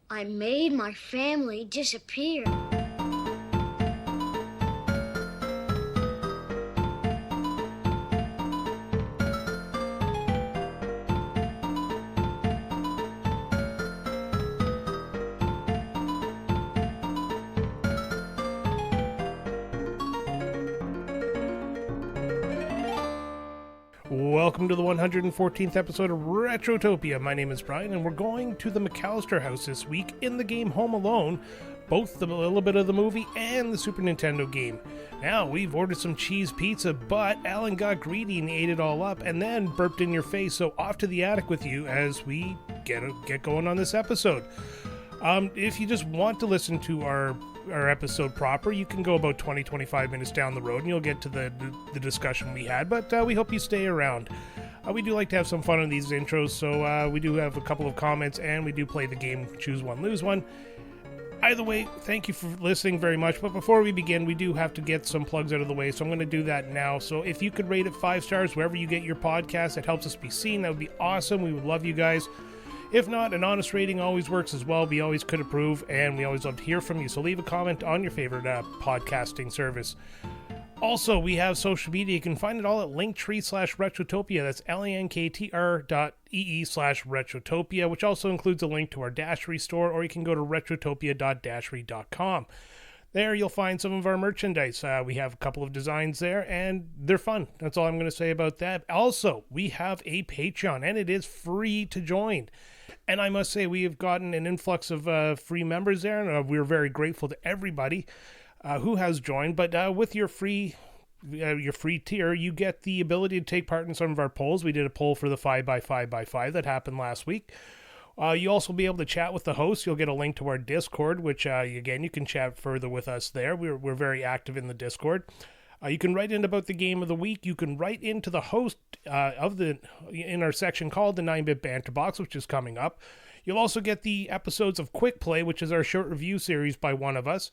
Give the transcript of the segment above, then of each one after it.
I made my family disappear. Welcome to the 114th episode of Retrotopia. My name is Brian, and we're going to the McCallister house this week in the game Home Alone, both the little bit of the movie and the Super Nintendo game. Now, we've ordered some cheese pizza, but Alan got greedy and ate it all up, and then burped in your face, so off to the attic with you as we get going on this episode. If you just want to listen to our episode proper, you can go about 20-25 minutes down the road and you'll get to the discussion we had, but we hope you stay around. We do like to have some fun in these intros, so we do have a couple of comments and we do play the game Choose One, Lose One. Either way, thank you for listening very much, but before we begin, we do have to get some plugs out of the way, so I'm going to do that now. So if you could rate it 5 stars wherever you get your podcast, it helps us be seen. That would be awesome. We would love you guys. If not, an honest rating always works as well. We always could approve, and we always love to hear from you. So leave a comment on your favorite podcasting service. Also, we have social media. You can find it all at linktree/Retrotopia. That's linktr.ee/Retrotopia, which also includes a link to our Dashery store, or you can go to retrotopia.dashery.com. There you'll find some of our merchandise. We have a couple of designs there, and they're fun. That's all I'm going to say about that. Also, we have a Patreon, and it is free to join. And I must say, we have gotten an influx of free members there, and we're very grateful to everybody who has joined. But with your free tier, you get the ability to take part in some of our polls. We did a poll for the 5x5x5 that happened last week. You'll also be able to chat with the host. You'll get a link to our Discord, which, again, you can chat further with us there. We're very active in the Discord. You can write in about the game of the week. You can write into the host in our section called the 9-Bit Banter Box, which is coming up. You'll also get the episodes of Quick Play, which is our short review series by one of us.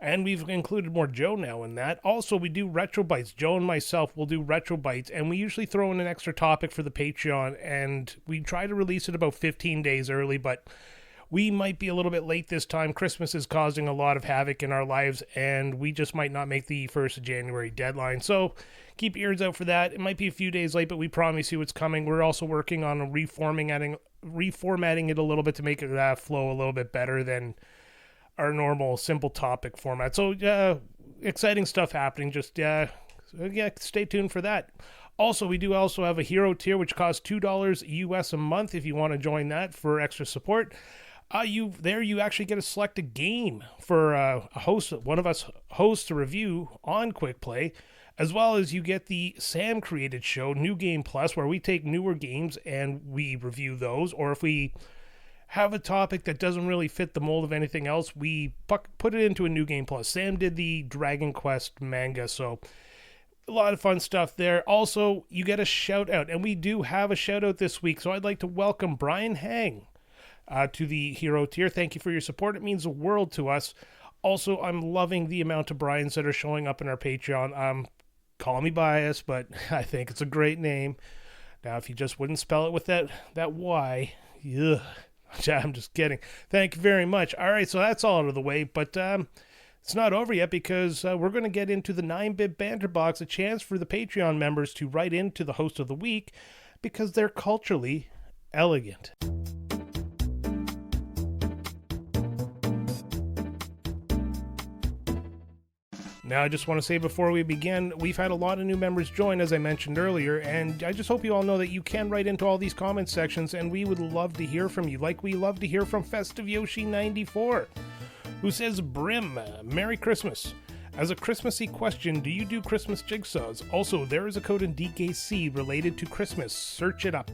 And we've included more Joe now in that. Also, we do Retro Bites. Joe and myself will do Retro Bites, and we usually throw in an extra topic for the Patreon, and we try to release it about 15 days early, but we might be a little bit late this time. Christmas is causing a lot of havoc in our lives, and we just might not make the 1st of January deadline. So keep your ears out for that. It might be a few days late, but we promise you it's coming. We're also working on reformatting it a little bit to make it flow a little bit better than our normal simple topic format. So exciting stuff happening. Just stay tuned for that. Also, we do also have a hero tier, which costs $2 US a month if you want to join that for extra support. You actually get to select a game for one of us hosts to review on Quick Play, as well as you get the Sam created show, New Game Plus, where we take newer games and we review those, or if we have a topic that doesn't really fit the mold of anything else, we put it into a New Game Plus. Sam did the Dragon Quest manga, so a lot of fun stuff there. Also, you get a shout out, and we do have a shout out this week, so I'd like to welcome Brian Hang to the hero tier. Thank you for your support. It means the world to us. Also, I'm loving the amount of Brians that are showing up in our Patreon. Call me biased, but I think it's a great name. Now, if you just wouldn't spell it with that Y, ugh. I'm just kidding. Thank you very much. All right, so that's all out of the way, but it's not over yet because we're going to get into the 9-Bit Banter Box, a chance for the Patreon members to write into the host of the week because they're culturally elegant. Now, I just want to say before we begin, we've had a lot of new members join, as I mentioned earlier, and I just hope you all know that you can write into all these comment sections, and we would love to hear from you, like we love to hear from Festive Yoshi 94, who says, Brim, Merry Christmas. As a Christmassy question, do you do Christmas jigsaws? Also, there is a code in DKC related to Christmas. Search it up.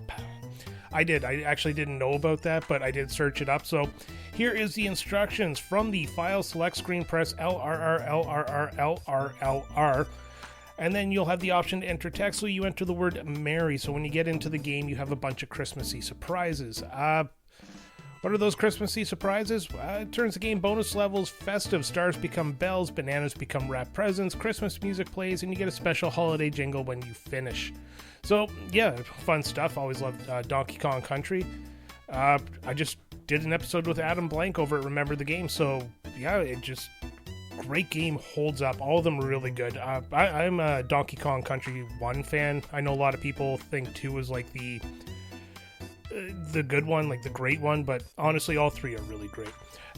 I did. I actually didn't know about that, but I did search it up. So here is the instructions from the file select screen, press LRR, and then you'll have the option to enter text, so you enter the word Merry. So when you get into the game, you have a bunch of Christmassy surprises. What are those Christmassy surprises? It turns the game bonus levels, festive, stars become bells, bananas become wrapped presents, Christmas music plays, and you get a special holiday jingle when you finish. So, yeah, fun stuff. Always loved Donkey Kong Country. I just did an episode with Adam Blank over at Remember the Game. So yeah, it just great game, holds up. All of them are really good. I'm a Donkey Kong Country 1 fan. I know a lot of people think 2 is like the good one, like the great one, but honestly, all 3 are really great.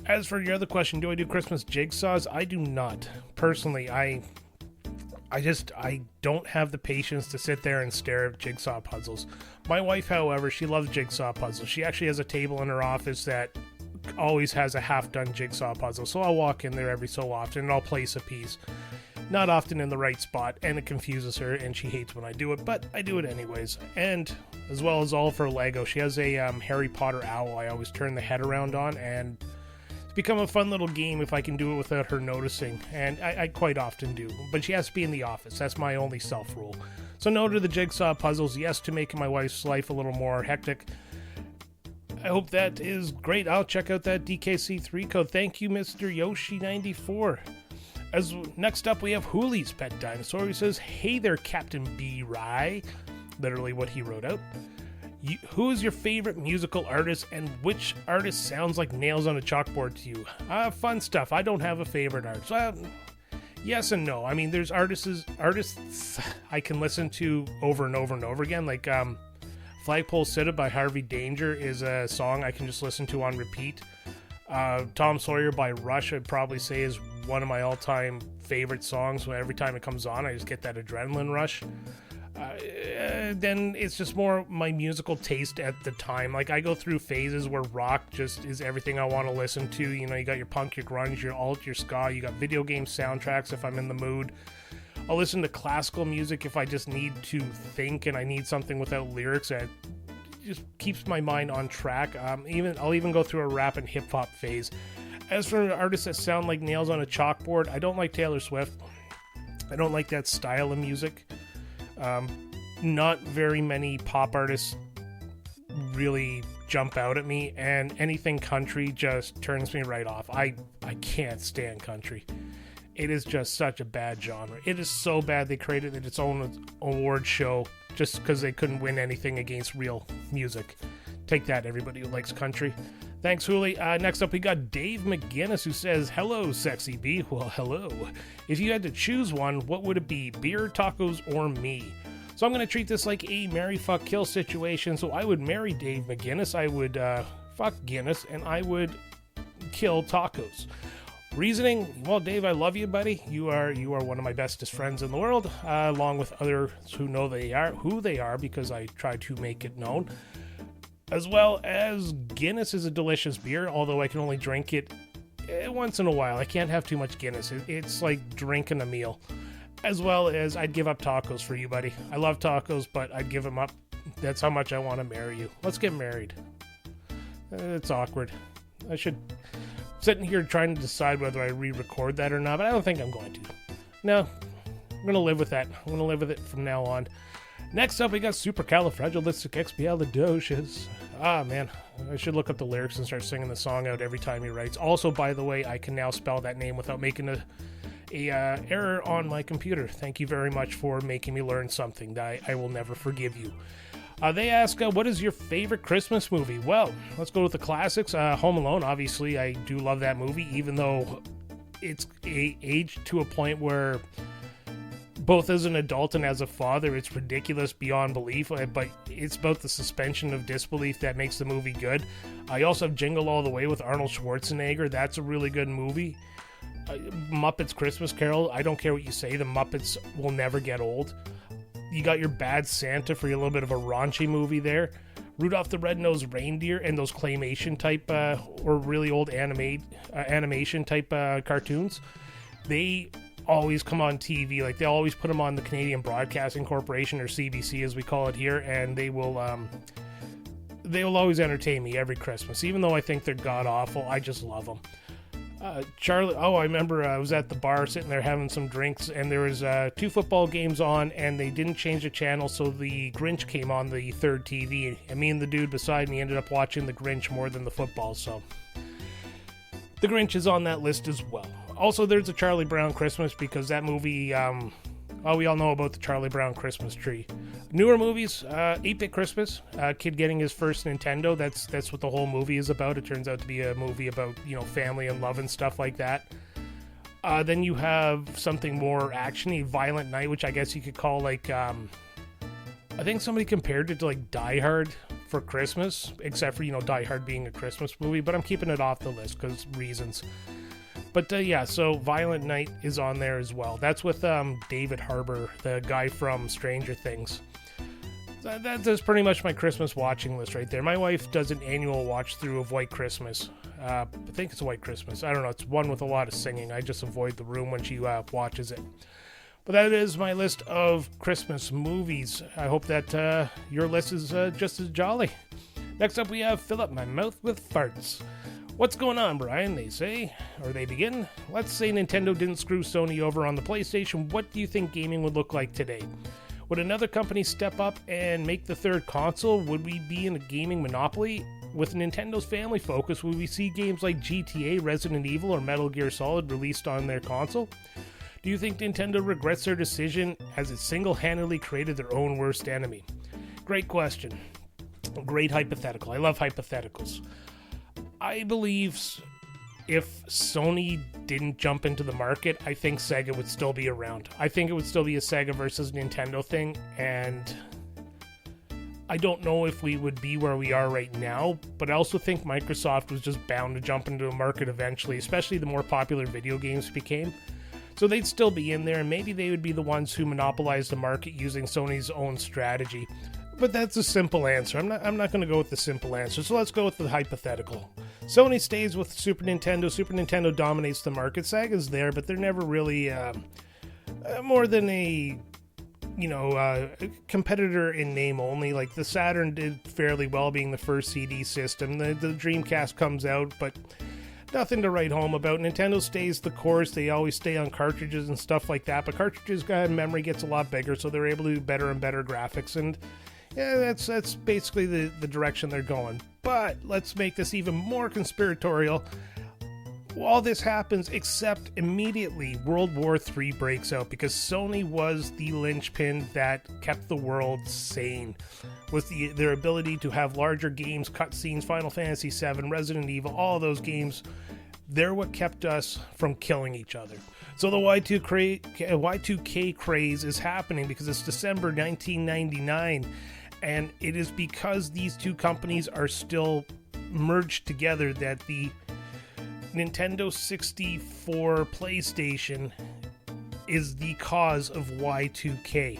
As for your other question, do I do Christmas jigsaws? I do not. Personally, I don't have the patience to sit there and stare at jigsaw puzzles. My wife, however, she loves jigsaw puzzles. She actually has a table in her office that always has a half-done jigsaw puzzle, so I'll walk in there every so often and I'll place a piece. Not often in the right spot, and it confuses her, and she hates when I do it, but I do it anyways. And as well as all of her Lego, she has a Harry Potter owl I always turn the head around on, and it's become a fun little game if I can do it without her noticing, and I quite often do. But she has to be in the office. That's my only self-rule. So no to the jigsaw puzzles, yes to making my wife's life a little more hectic. I hope that is great. I'll check out that DKC3 code. Thank you, Mr. Yoshi94. As next up, we have Hoolies Pet Dinosaur, who says, "Hey there, Captain B. Rye." Literally what he wrote out. Who is your favorite musical artist, and which artist sounds like nails on a chalkboard to you? Fun stuff. I don't have a favorite artist. Yes and no. I mean, there's artists I can listen to over and over and over again. Like Flagpole Sitta by Harvey Danger is a song I can just listen to on repeat. Tom Sawyer by Rush, I'd probably say, is one of my all-time favorite songs. So every time it comes on, I just get that adrenaline rush. Then it's just more my musical taste at the time. Like, I go through phases where rock just is everything I want to listen to. You know, you got your punk, your grunge, your alt, your ska. You got video game soundtracks if I'm in the mood. I'll listen to classical music if I just need to think and I need something without lyrics. That just keeps my mind on track. I'll even go through a rap and hip hop phase. As for artists that sound like nails on a chalkboard, I don't like Taylor Swift. I don't like that style of music. Not very many pop artists really jump out at me, and anything country just turns me right off. I can't stand country. It is just such a bad genre. It is so bad they created its own award show just because they couldn't win anything against real music. Take that, everybody who likes country. Thanks, Hooli. Next up, we got Dave McGinnis, who says, "Hello, Sexy B." Well, hello. If you had to choose one, what would it be? Beer, tacos, or me? So I'm going to treat this like a marry, fuck, kill situation. So I would marry Dave McGinnis, I would fuck Guinness, and I would kill tacos. Reasoning, well, Dave, I love you, buddy. You are one of my bestest friends in the world, along with others who know who they are, because I try to make it known. As well as Guinness is a delicious beer, although I can only drink it once in a while. I can't have too much Guinness. It's like drinking a meal. As well as I'd give up tacos for you, buddy. I love tacos, but I'd give them up. That's how much I want to marry you. Let's get married. It's awkward. I should... sitting here trying to decide whether I re-record that or not, but I don't think I'm going to. No, I'm going to live with that. I'm going to live with it from now on. Next up, we got Supercalifragilisticexpialidocious. Ah, man. I should look up the lyrics and start singing the song out every time he writes. Also, by the way, I can now spell that name without making a error on my computer. Thank you very much for making me learn something that I will never forgive you. They ask, what is your favorite Christmas movie? Well, let's go with the classics. Home Alone, obviously, I do love that movie, even though it's aged to a point where both as an adult and as a father, it's ridiculous beyond belief, but it's about the suspension of disbelief that makes the movie good. I also have Jingle All the Way with Arnold Schwarzenegger. That's a really good movie. Muppets Christmas Carol, I don't care what you say, the Muppets will never get old. You got your Bad Santa for your little bit of a raunchy movie there. Rudolph the Red-Nosed Reindeer and those claymation type or really old animation type cartoons. They always come on TV. Like, they always put them on the Canadian Broadcasting Corporation, or CBC as we call it here, and they will always entertain me every Christmas. Even though I think they're god-awful, I just love them. Charlie, I remember I was at the bar sitting there having some drinks, and there was 2 football games on, and they didn't change the channel, so the Grinch came on the third TV, and me and the dude beside me ended up watching the Grinch more than the football, so the Grinch is on that list as well. Also, there's a Charlie Brown Christmas, because that movie, we all know about the Charlie Brown Christmas tree. Newer movies, 8-Bit Christmas, kid getting his first Nintendo. That's what the whole movie is about. It turns out to be a movie about, family and love and stuff like that. Then you have something more actiony, Violent Night, which I guess you could call like, I think somebody compared it to like Die Hard for Christmas, except for, Die Hard being a Christmas movie, but I'm keeping it off the list because reasons. But so Violent Night is on there as well. That's with David Harbour, the guy from Stranger Things. That's pretty much my Christmas watching list right there. My wife does an annual watch through of White Christmas. I think it's White Christmas. I don't know. It's one with a lot of singing. I just avoid the room when she watches it. But that is my list of Christmas movies. I hope that your list is just as jolly. Next up, we have Fill Up My Mouth with Farts. What's going on, Brian? They say, or they begin. Let's say Nintendo didn't screw Sony over on the PlayStation. What do you think gaming would look like today? Would another company step up and make the third console? Would we be in a gaming monopoly? With Nintendo's family focus, would we see games like GTA, Resident Evil, or Metal Gear Solid released on their console? Do you think Nintendo regrets their decision as it single-handedly created their own worst enemy? Great question. Great hypothetical. I love hypotheticals. I believe if Sony didn't jump into the market, I think Sega would still be around. I think it would still be a Sega versus Nintendo thing, and I don't know if we would be where we are right now, but I also think Microsoft was just bound to jump into a market eventually, especially the more popular video games became. So they'd still be in there, and maybe they would be the ones who monopolize the market using Sony's own strategy. But that's a simple answer. I'm not going to go with the simple answer, so let's go with the hypothetical. Sony stays with Super Nintendo. Super Nintendo dominates the market. Sega's there, but they're never really more than a competitor in name only. Like the Saturn did fairly well being the first CD system. The Dreamcast comes out, but nothing to write home about. Nintendo stays the course. They always stay on cartridges and stuff like that, but cartridges memory gets a lot bigger, so they're able to do better and better graphics, and yeah, that's basically the direction they're going. But let's make this even more conspiratorial. All this happens, except immediately World War III breaks out, because Sony was the linchpin that kept the world sane. With their ability to have larger games, cutscenes, Final Fantasy VII, Resident Evil, all those games, they're what kept us from killing each other. So the Y2K craze is happening because it's December 1999, and it is because these two companies are still merged together that the Nintendo 64 PlayStation is the cause of Y2K.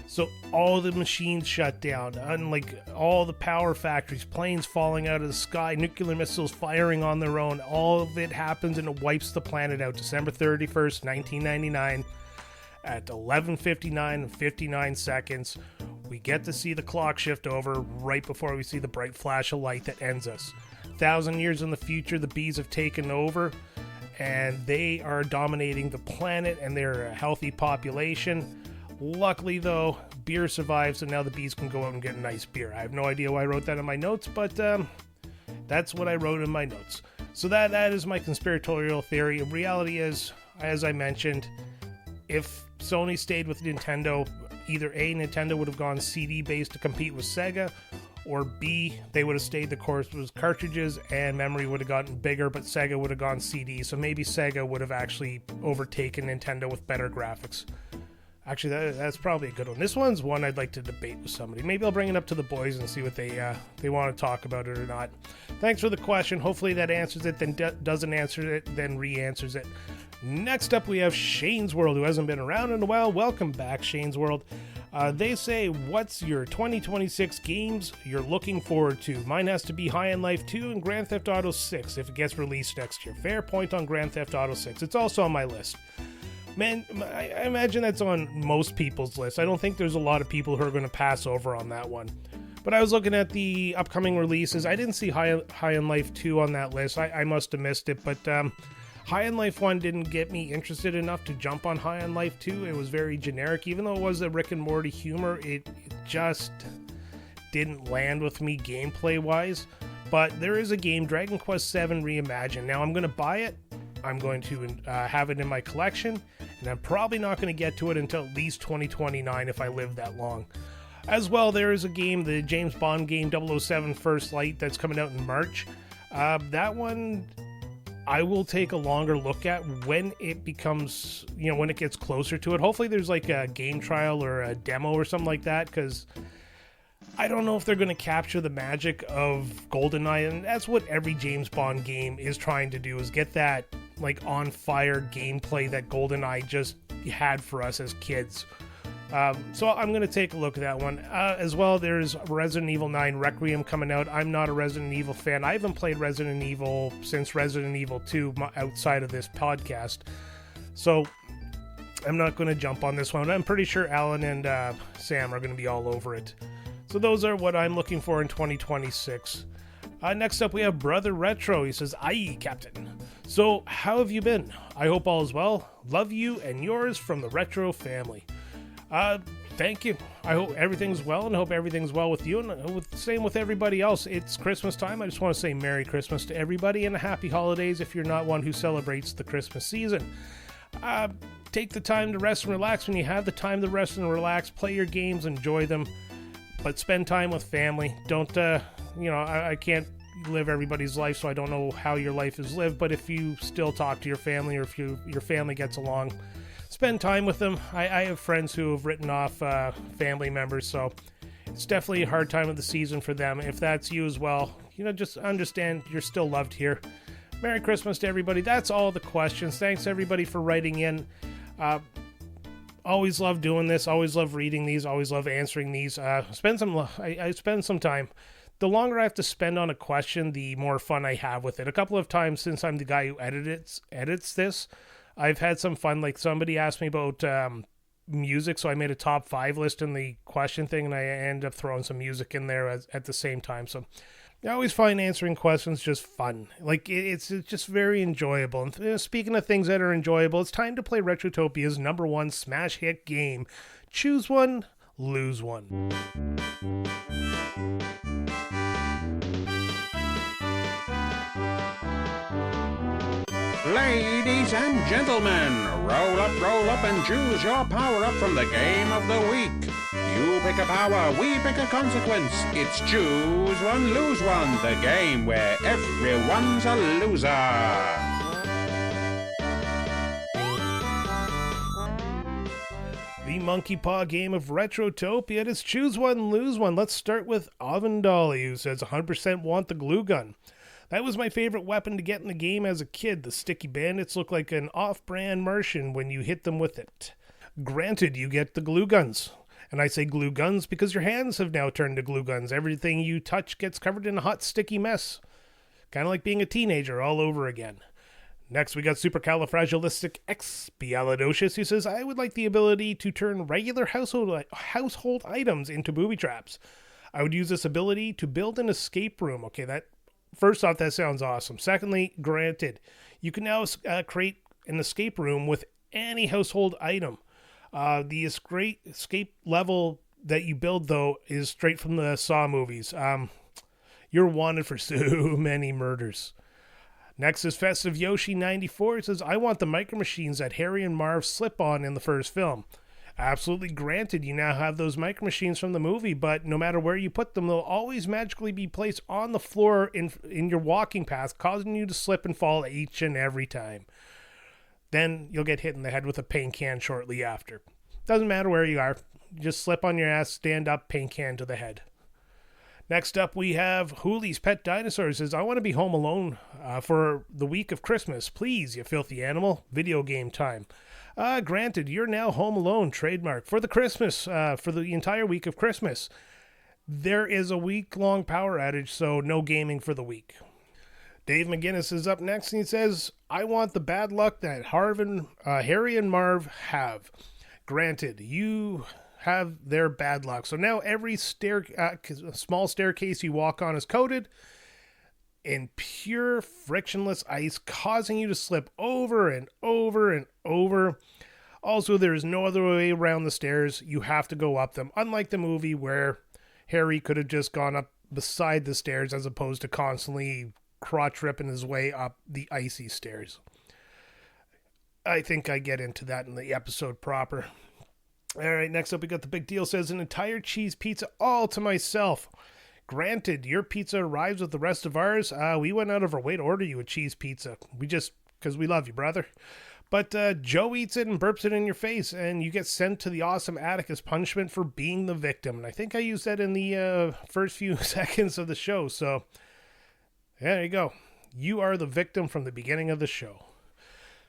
So all the machines shut down, unlike all the power factories, planes falling out of the sky, nuclear missiles firing on their own. All of it happens and it wipes the planet out. December 31st, 1999 at 11:59 and 59 seconds. We get to see the clock shift over right before we see the bright flash of light that ends us. 1,000 years in the future, the bees have taken over, and they are dominating the planet, and they're a healthy population. Luckily, though, beer survives, and now the bees can go out and get a nice beer. I have no idea why I wrote that in my notes, but that's what I wrote in my notes. So that is my conspiratorial theory. The reality is, as I mentioned, if Sony stayed with Nintendo, either A, Nintendo would have gone CD-based to compete with Sega, or B, they would have stayed the course with cartridges and memory would have gotten bigger, but Sega would have gone CD, so maybe Sega would have actually overtaken Nintendo with better graphics. Actually, that's probably a good one. This one's one I'd like to debate with somebody. Maybe I'll bring it up to the boys and see what they want to talk about it or not. Thanks for the question. Hopefully that answers it, then doesn't answer it, then re-answers it. Next up, we have Shane's World, who hasn't been around in a while. Welcome back, Shane's World. They say, what's your 2026 games you're looking forward to? Mine has to be High on Life 2 and Grand Theft Auto 6 if it gets released next year. Fair point on Grand Theft Auto 6. It's also on my list. Man, I imagine that's on most people's list. I don't think there's a lot of people who are going to pass over on that one. But I was looking at the upcoming releases. I didn't see High on Life 2 on that list. I must have missed it, but High on Life 1 didn't get me interested enough to jump on High on Life 2. It was very generic. Even though it was a Rick and Morty humor, it just didn't land with me gameplay-wise. But there is a game, Dragon Quest VII Reimagined. Now, I'm going to buy it. I'm going to have it in my collection. And I'm probably not going to get to it until at least 2029 if I live that long. As well, there is a game, the James Bond game 007 First Light, that's coming out in March. That one I will take a longer look at when it becomes, when it gets closer to it. Hopefully there's like a game trial or a demo or something like that, because I don't know if they're going to capture the magic of GoldenEye, and that's what every James Bond game is trying to do, is get that like on fire gameplay that GoldenEye just had for us as kids. So I'm going to take a look at that one. As well, there's Resident Evil 9 Requiem coming out. I'm not a Resident Evil fan. I haven't played Resident Evil since Resident Evil 2 outside of this podcast. So I'm not going to jump on this one. I'm pretty sure Alan and Sam are going to be all over it. So those are what I'm looking for in 2026. Next up, we have Brother Retro. He says, "Aye, Captain. So, how have you been? I hope all is well. Love you and yours from the Retro family." Thank you. I hope everything's well, and I hope everything's well with you, and same with everybody else. It's Christmas time. I just want to say Merry Christmas to everybody, and a Happy Holidays if you're not one who celebrates the Christmas season. Take the time to rest and relax when you have the time to rest and relax. Play your games, enjoy them, but spend time with family. Don't, I can't live everybody's life, so I don't know how your life is lived, but if you still talk to your family, or if your family gets along, spend time with them. I have friends who have written off family members, so it's definitely a hard time of the season for them. If that's you as well, just understand you're still loved here. Merry Christmas to everybody. That's all the questions. Thanks everybody for writing in. Always love doing this. Always love reading these. Always love answering these. I spend some time. The longer I have to spend on a question, the more fun I have with it. A couple of times since I'm the guy who edits this, I've had some fun. Like somebody asked me about music, so I made a top 5 list in the question thing, and I ended up throwing some music in there at the same time. So I always find answering questions just fun. Like it's just very enjoyable. And speaking of things that are enjoyable, it's time to play Retrotopia's #1 smash hit game. Choose one, lose one. Ladies and gentlemen, roll up and choose your power-up from the game of the week. You pick a power, we pick a consequence. It's choose one, lose one, the game where everyone's a loser. The monkey paw game of Retrotopia. It is choose one, lose one. Let's start with Avendali, who says 100% want the glue gun. That was my favorite weapon to get in the game as a kid. The sticky bandits look like an off-brand Martian when you hit them with it. Granted, you get the glue guns. And I say glue guns because your hands have now turned to glue guns. Everything you touch gets covered in a hot, sticky mess. Kind of like being a teenager all over again. Next, we got Supercalifragilisticexpialidocious, who says, I would like the ability to turn regular household items into booby traps. I would use this ability to build an escape room. Okay, first off, that sounds awesome. Secondly, granted, you can now create an escape room with any household item. The escape level that you build, though, is straight from the Saw movies. You're wanted for so many murders. Next is Festive Yoshi 94. It says, I want the micro machines that Harry and Marv slip on in the first film. Absolutely granted, you now have those micro machines from the movie, but no matter where you put them, they'll always magically be placed on the floor in your walking path, causing you to slip and fall each and every time. Then you'll get hit in the head with a paint can shortly after. Doesn't matter where you are, just slip on your ass, stand up, paint can to the head. Next up, we have Hoolies Pet Dinosaurs. Says, I want to be home alone for the week of Christmas. Please, you filthy animal. Video game time. Granted, you're now home alone, trademark, for the Christmas, for the entire week of Christmas. There is a week-long power outage, so no gaming for the week. Dave McGinnis is up next, and he says, I want the bad luck that Harry and Marv have. Granted, you have their bad luck. So now every small staircase you walk on is coated in pure frictionless ice, causing you to slip over and over and over. Also, there is no other way around the stairs. You have to go up them, unlike the movie where Harry could have just gone up beside the stairs as opposed to constantly crotch ripping his way up the icy stairs. I think I get into that in the episode proper. All right, next up we got The Big Deal says, an entire cheese pizza all to myself. Granted, your pizza arrives with the rest of ours. We went out of our way to order you a cheese pizza. Because we love you, brother. But Joe eats it and burps it in your face, and you get sent to the awesome attic as punishment for being the victim. And I think I used that in the first few seconds of the show. So, there you go. You are the victim from the beginning of the show.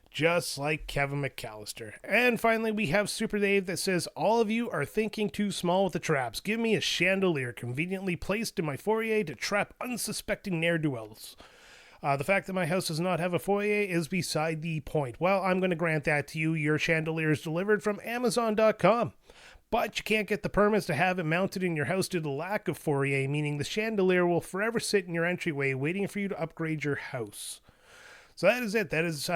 Just like Kevin McCallister. And finally, we have Super Dave that says, all of you are thinking too small with the traps. Give me a chandelier conveniently placed in my foyer to trap unsuspecting ne'er-do-wells. The fact that my house does not have a foyer is beside the point. Well, I'm going to grant that to you. Your chandelier is delivered from Amazon.com. But you can't get the permits to have it mounted in your house due to the lack of foyer, meaning the chandelier will forever sit in your entryway waiting for you to upgrade your house. So that is it. That is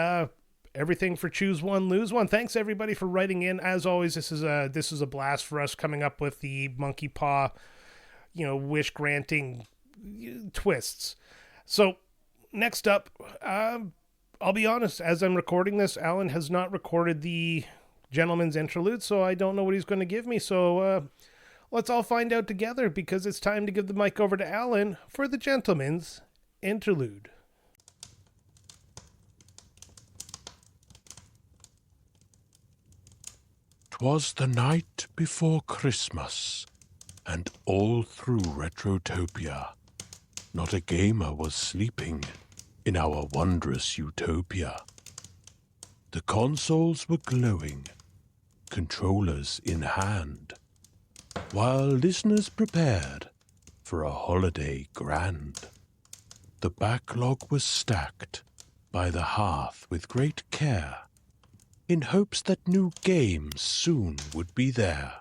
everything for Choose One, Lose One. Thanks, everybody, for writing in. As always, this is a blast for us coming up with the monkey paw, wish-granting twists. So, next up, I'll be honest, as I'm recording this, Alan has not recorded the Gentleman's Interlude, so I don't know what he's going to give me. So let's all find out together, because it's time to give the mic over to Alan for the Gentleman's Interlude. 'Twas the night before Christmas, and all through Retrotopia, not a gamer was sleeping in our wondrous utopia. The consoles were glowing, controllers in hand, while listeners prepared for a holiday grand. The backlog was stacked by the hearth with great care, in hopes that new games soon would be there.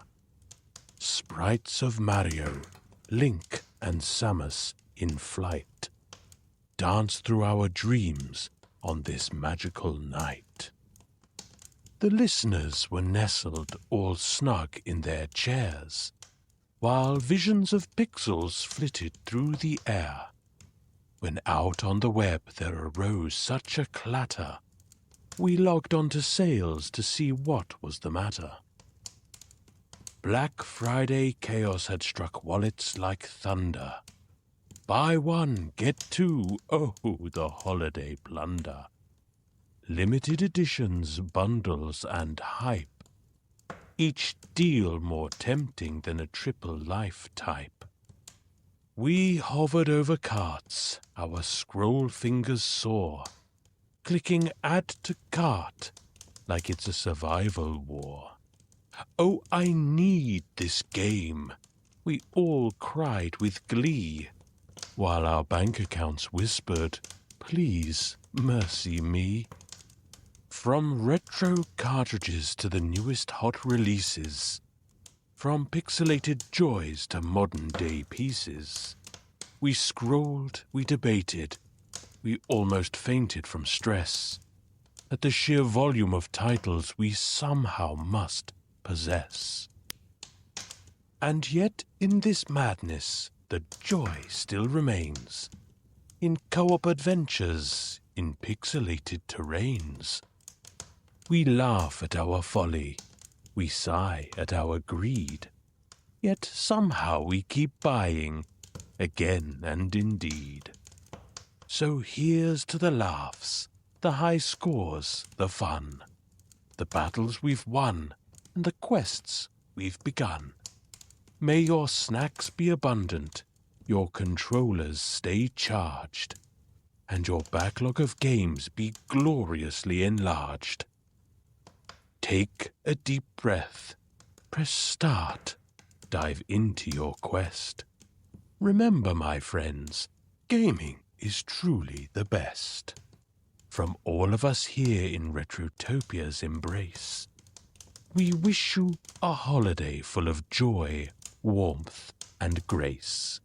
Sprites of Mario, Link, and Samus in flight dance through our dreams on this magical night. The listeners were nestled all snug in their chairs, while visions of pixels flitted through the air, when out on the web there arose such a clatter, we logged onto sales to see what was the matter. Black Friday chaos had struck wallets like thunder. Buy one, get two, oh, the holiday plunder. Limited editions, bundles, and hype. Each deal more tempting than a triple life type. We hovered over carts, our scroll fingers sore, clicking add to cart like it's a survival war. Oh, I need this game, we all cried with glee, while our bank accounts whispered, please, mercy me. From retro cartridges to the newest hot releases, from pixelated joys to modern-day pieces, we scrolled, we debated, we almost fainted from stress at the sheer volume of titles we somehow must possess. And yet in this madness the joy still remains, in co-op adventures, in pixelated terrains. We laugh at our folly, we sigh at our greed, yet somehow we keep buying, again and indeed. So here's to the laughs, the high scores, the fun, the battles we've won, and the quests we've begun. May your snacks be abundant, your controllers stay charged, and your backlog of games be gloriously enlarged. Take a deep breath, press start, dive into your quest. Remember, my friends, gaming is truly the best. From all of us here in Retrotopia's embrace, we wish you a holiday full of joy, warmth, and grace.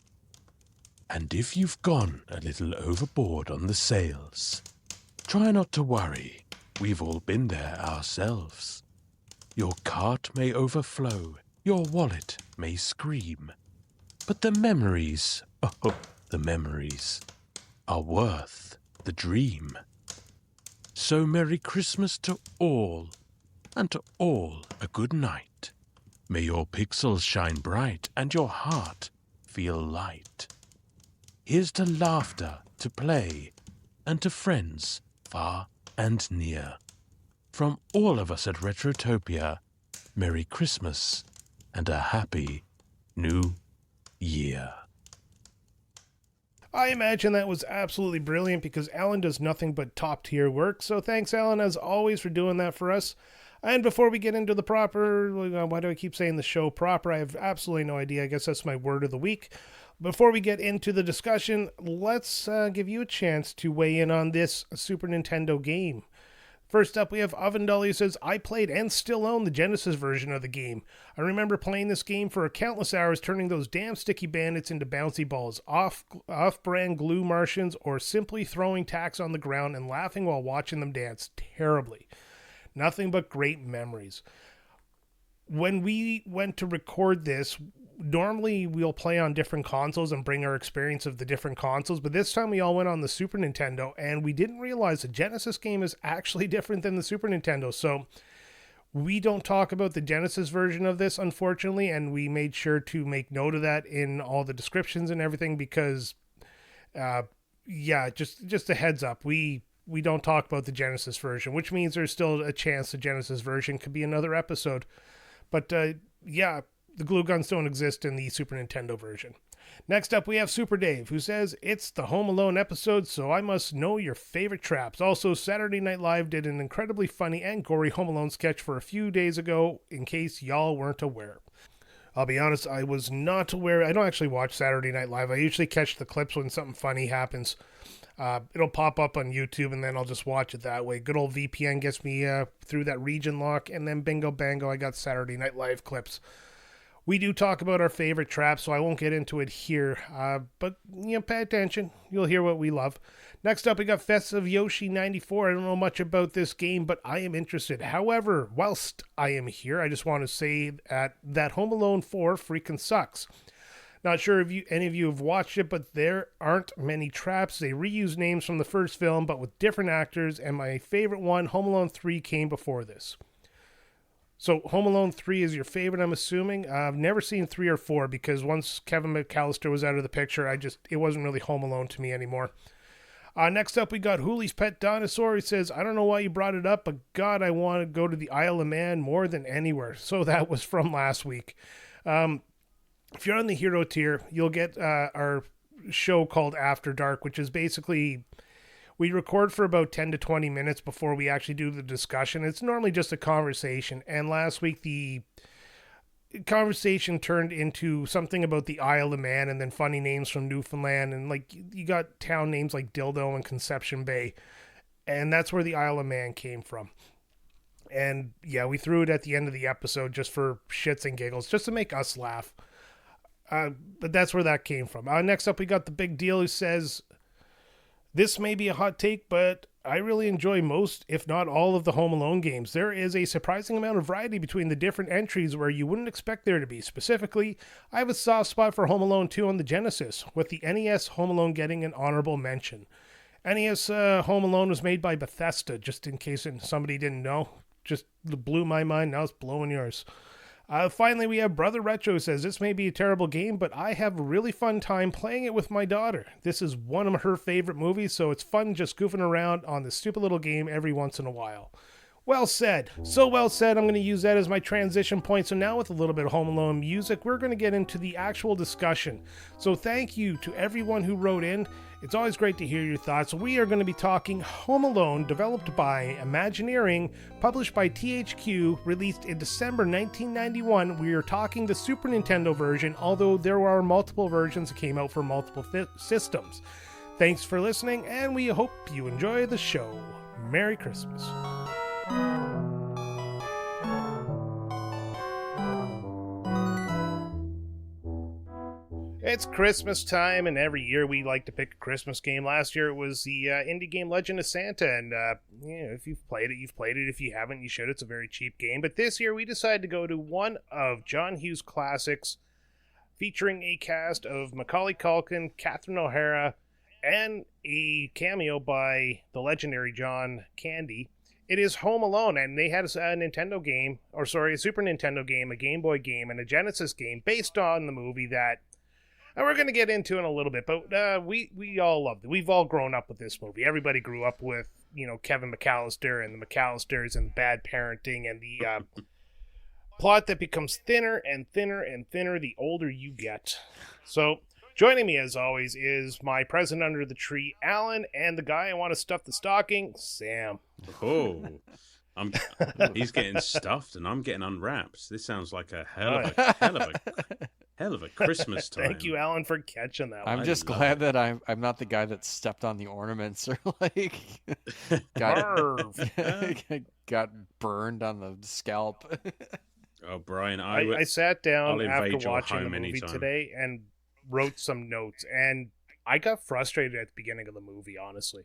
And if you've gone a little overboard on the sales, try not to worry, we've all been there ourselves. Your cart may overflow, your wallet may scream, but the memories, oh, the memories, are worth the dream. So Merry Christmas to all, and to all a good night. May your pixels shine bright and your heart feel light. Here's to laughter, to play, and to friends far and near. From all of us at Retrotopia, Merry Christmas and a Happy New Year. I imagine that was absolutely brilliant because Alan does nothing but top-tier work, so thanks, Alan, as always, for doing that for us. And before we get into the proper, why do I keep saying the show proper? I have absolutely no idea. I guess that's my word of the week. Before we get into the discussion, let's give you a chance to weigh in on this Super Nintendo game. First up, we have Oven Dolly, who says, I played and still own the Genesis version of the game. I remember playing this game for countless hours, turning those damn sticky bandits into bouncy balls, off-brand glue Martians, or simply throwing tacks on the ground and laughing while watching them dance terribly. Nothing but great memories. When we went to record this, normally we'll play on different consoles and bring our experience of the different consoles, but this time we all went on the Super Nintendo, and we didn't realize the Genesis game is actually different than the Super Nintendo, so we don't talk about the Genesis version of this, unfortunately, and we made sure to make note of that in all the descriptions and everything because, just a heads up, we don't talk about the Genesis version, which means there's still a chance the Genesis version could be another episode. But, the glue guns don't exist in the Super Nintendo version. Next up, we have Super Dave, who says, it's the Home Alone episode, so I must know your favorite traps. Also, Saturday Night Live did an incredibly funny and gory Home Alone sketch for a few days ago, in case y'all weren't aware. I'll be honest, I was not aware. I don't actually watch Saturday Night Live. I usually catch the clips when something funny happens. It'll pop up on YouTube, and then I'll just watch it that way. Good old VPN gets me through that region lock, and then bingo bango, I got Saturday Night Live clips. We do talk about our favorite traps, so I won't get into it here, but pay attention. You'll hear what we love. Next up, we got Festive Yoshi 94. I don't know much about this game, but I am interested. However, whilst I am here, I just want to say that Home Alone 4 freaking sucks. Not sure if any of you have watched it, but there aren't many traps. They reuse names from the first film, but with different actors, and my favorite one, Home Alone 3, came before this. So Home Alone 3 is your favorite, I'm assuming. I've never seen 3 or 4, because once Kevin McCallister was out of the picture, it wasn't really Home Alone to me anymore. Next up, we got Hoolie's Pet Dinosaur. He says, I don't know why you brought it up, but God, I want to go to the Isle of Man more than anywhere. So that was from last week. If you're on the hero tier, you'll get our show called After Dark, which is basically, we record for about 10 to 20 minutes before we actually do the discussion. It's normally just a conversation, and last week the conversation turned into something about the Isle of Man and then funny names from Newfoundland, and you got town names like Dildo and Conception Bay, and that's where the Isle of Man came from. And yeah, we threw it at the end of the episode just for shits and giggles, just to make us laugh. But that's where that came from. Next up, we got The Big Deal, who says, this may be a hot take, but I really enjoy most, if not all, of the Home Alone games. There is a surprising amount of variety between the different entries where you wouldn't expect there to be. Specifically, I have a soft spot for Home Alone 2 on the Genesis, with the NES Home Alone getting an honorable mention. NES Home Alone was made by Bethesda, just in case somebody didn't know. Just blew my mind, now it's blowing yours. Finally, we have Brother Retro, says, this may be a terrible game, but I have a really fun time playing it with my daughter. This is one of her favorite movies, so it's fun just goofing around on this stupid little game every once in a while. Well said. So well said. I'm going to use that as my transition point. So now with a little bit of Home Alone music, we're going to get into the actual discussion. So thank you to everyone who wrote in. It's always great to hear your thoughts. We are going to be talking Home Alone, developed by Imagineering, published by THQ, released in December 1991. We are talking the Super Nintendo version, although there are multiple versions that came out for multiple systems. Thanks for listening, and we hope you enjoy the show. Merry Christmas. It's Christmas time, and every year we like to pick a Christmas game. Last year it was the indie game Legend of Santa, and if you've played it, you've played it. If you haven't, you should. It's a very cheap game. But this year we decided to go to one of John Hughes' classics, featuring a cast of Macaulay Culkin, Catherine O'Hara, and a cameo by the legendary John Candy. It is Home Alone, and they had a Nintendo game, a Super Nintendo game, a Game Boy game, and a Genesis game based on the movie that we're going to get into in a little bit, but we all loved it. We've all grown up with this movie. Everybody grew up with, Kevin McCallister and the McCallisters and bad parenting and the plot that becomes thinner and thinner and thinner the older you get. So joining me, as always, is my present under the tree, Alan, and the guy I want to stuff the stocking, Sam. Oh, he's getting stuffed and I'm getting unwrapped. This sounds like a hell of a Christmas time. Thank you, Alan, for catching that one. I'm just glad that I'm not the guy that stepped on the ornaments or got burned on the scalp. Oh, Brian, I sat down I'll after invade your watching the home movie anytime. today and wrote some notes, and I got frustrated at the beginning of the movie, honestly.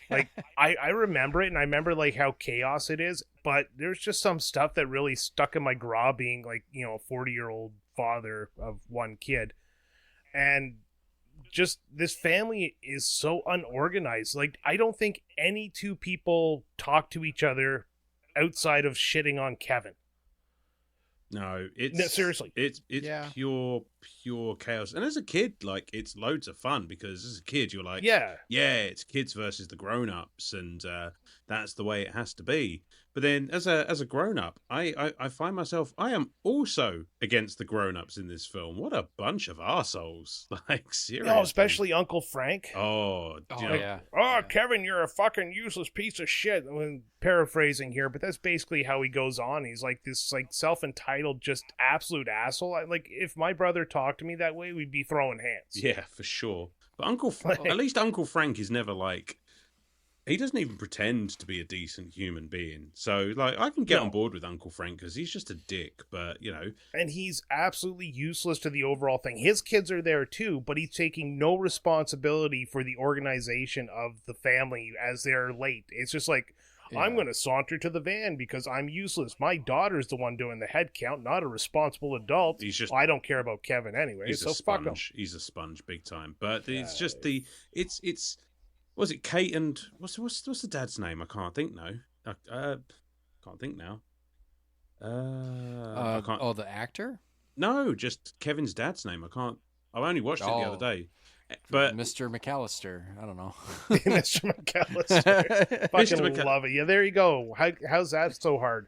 Like, I remember it, and I remember, like, how chaos it is, but there's just some stuff that really stuck in my craw being, like, a 40-year-old father of one kid. And just this family is so unorganized. Like, I don't think any two people talk to each other outside of shitting on Kevin. No, seriously. It's pure chaos. And as a kid, like, it's loads of fun because as a kid, you're like, yeah, it's kids versus the grown-ups, and that's the way it has to be. But then as a grown-up, I find myself, I am also against the grown-ups in this film. What a bunch of arseholes. Like, seriously. No, especially Uncle Frank. Yeah. Oh, Kevin, you're a fucking useless piece of shit. I'm paraphrasing here, but that's basically how he goes on. He's like this, like, self-entitled, just absolute asshole. Like, if my brother talked to me that way, we'd be throwing hands. Yeah, for sure. But at least Uncle Frank is never like, he doesn't even pretend to be a decent human being. So, like, I can get on board with Uncle Frank because he's just a dick, but, And he's absolutely useless to the overall thing. His kids are there too, but he's taking no responsibility for the organization of the family as they're late. It's just like, I'm going to saunter to the van because I'm useless. My daughter's the one doing the head count, not a responsible adult. I don't care about Kevin anyway, so fuck him. He's a sponge, big time. But it's just it's was it Kate and what's the dad's name? I can't think now. Can't think now. The actor? No, just Kevin's dad's name. I only watched it the other day. But Mr. McCallister, I don't know. Mr. McCallister, fucking love it. Yeah, there you go. How's that so hard?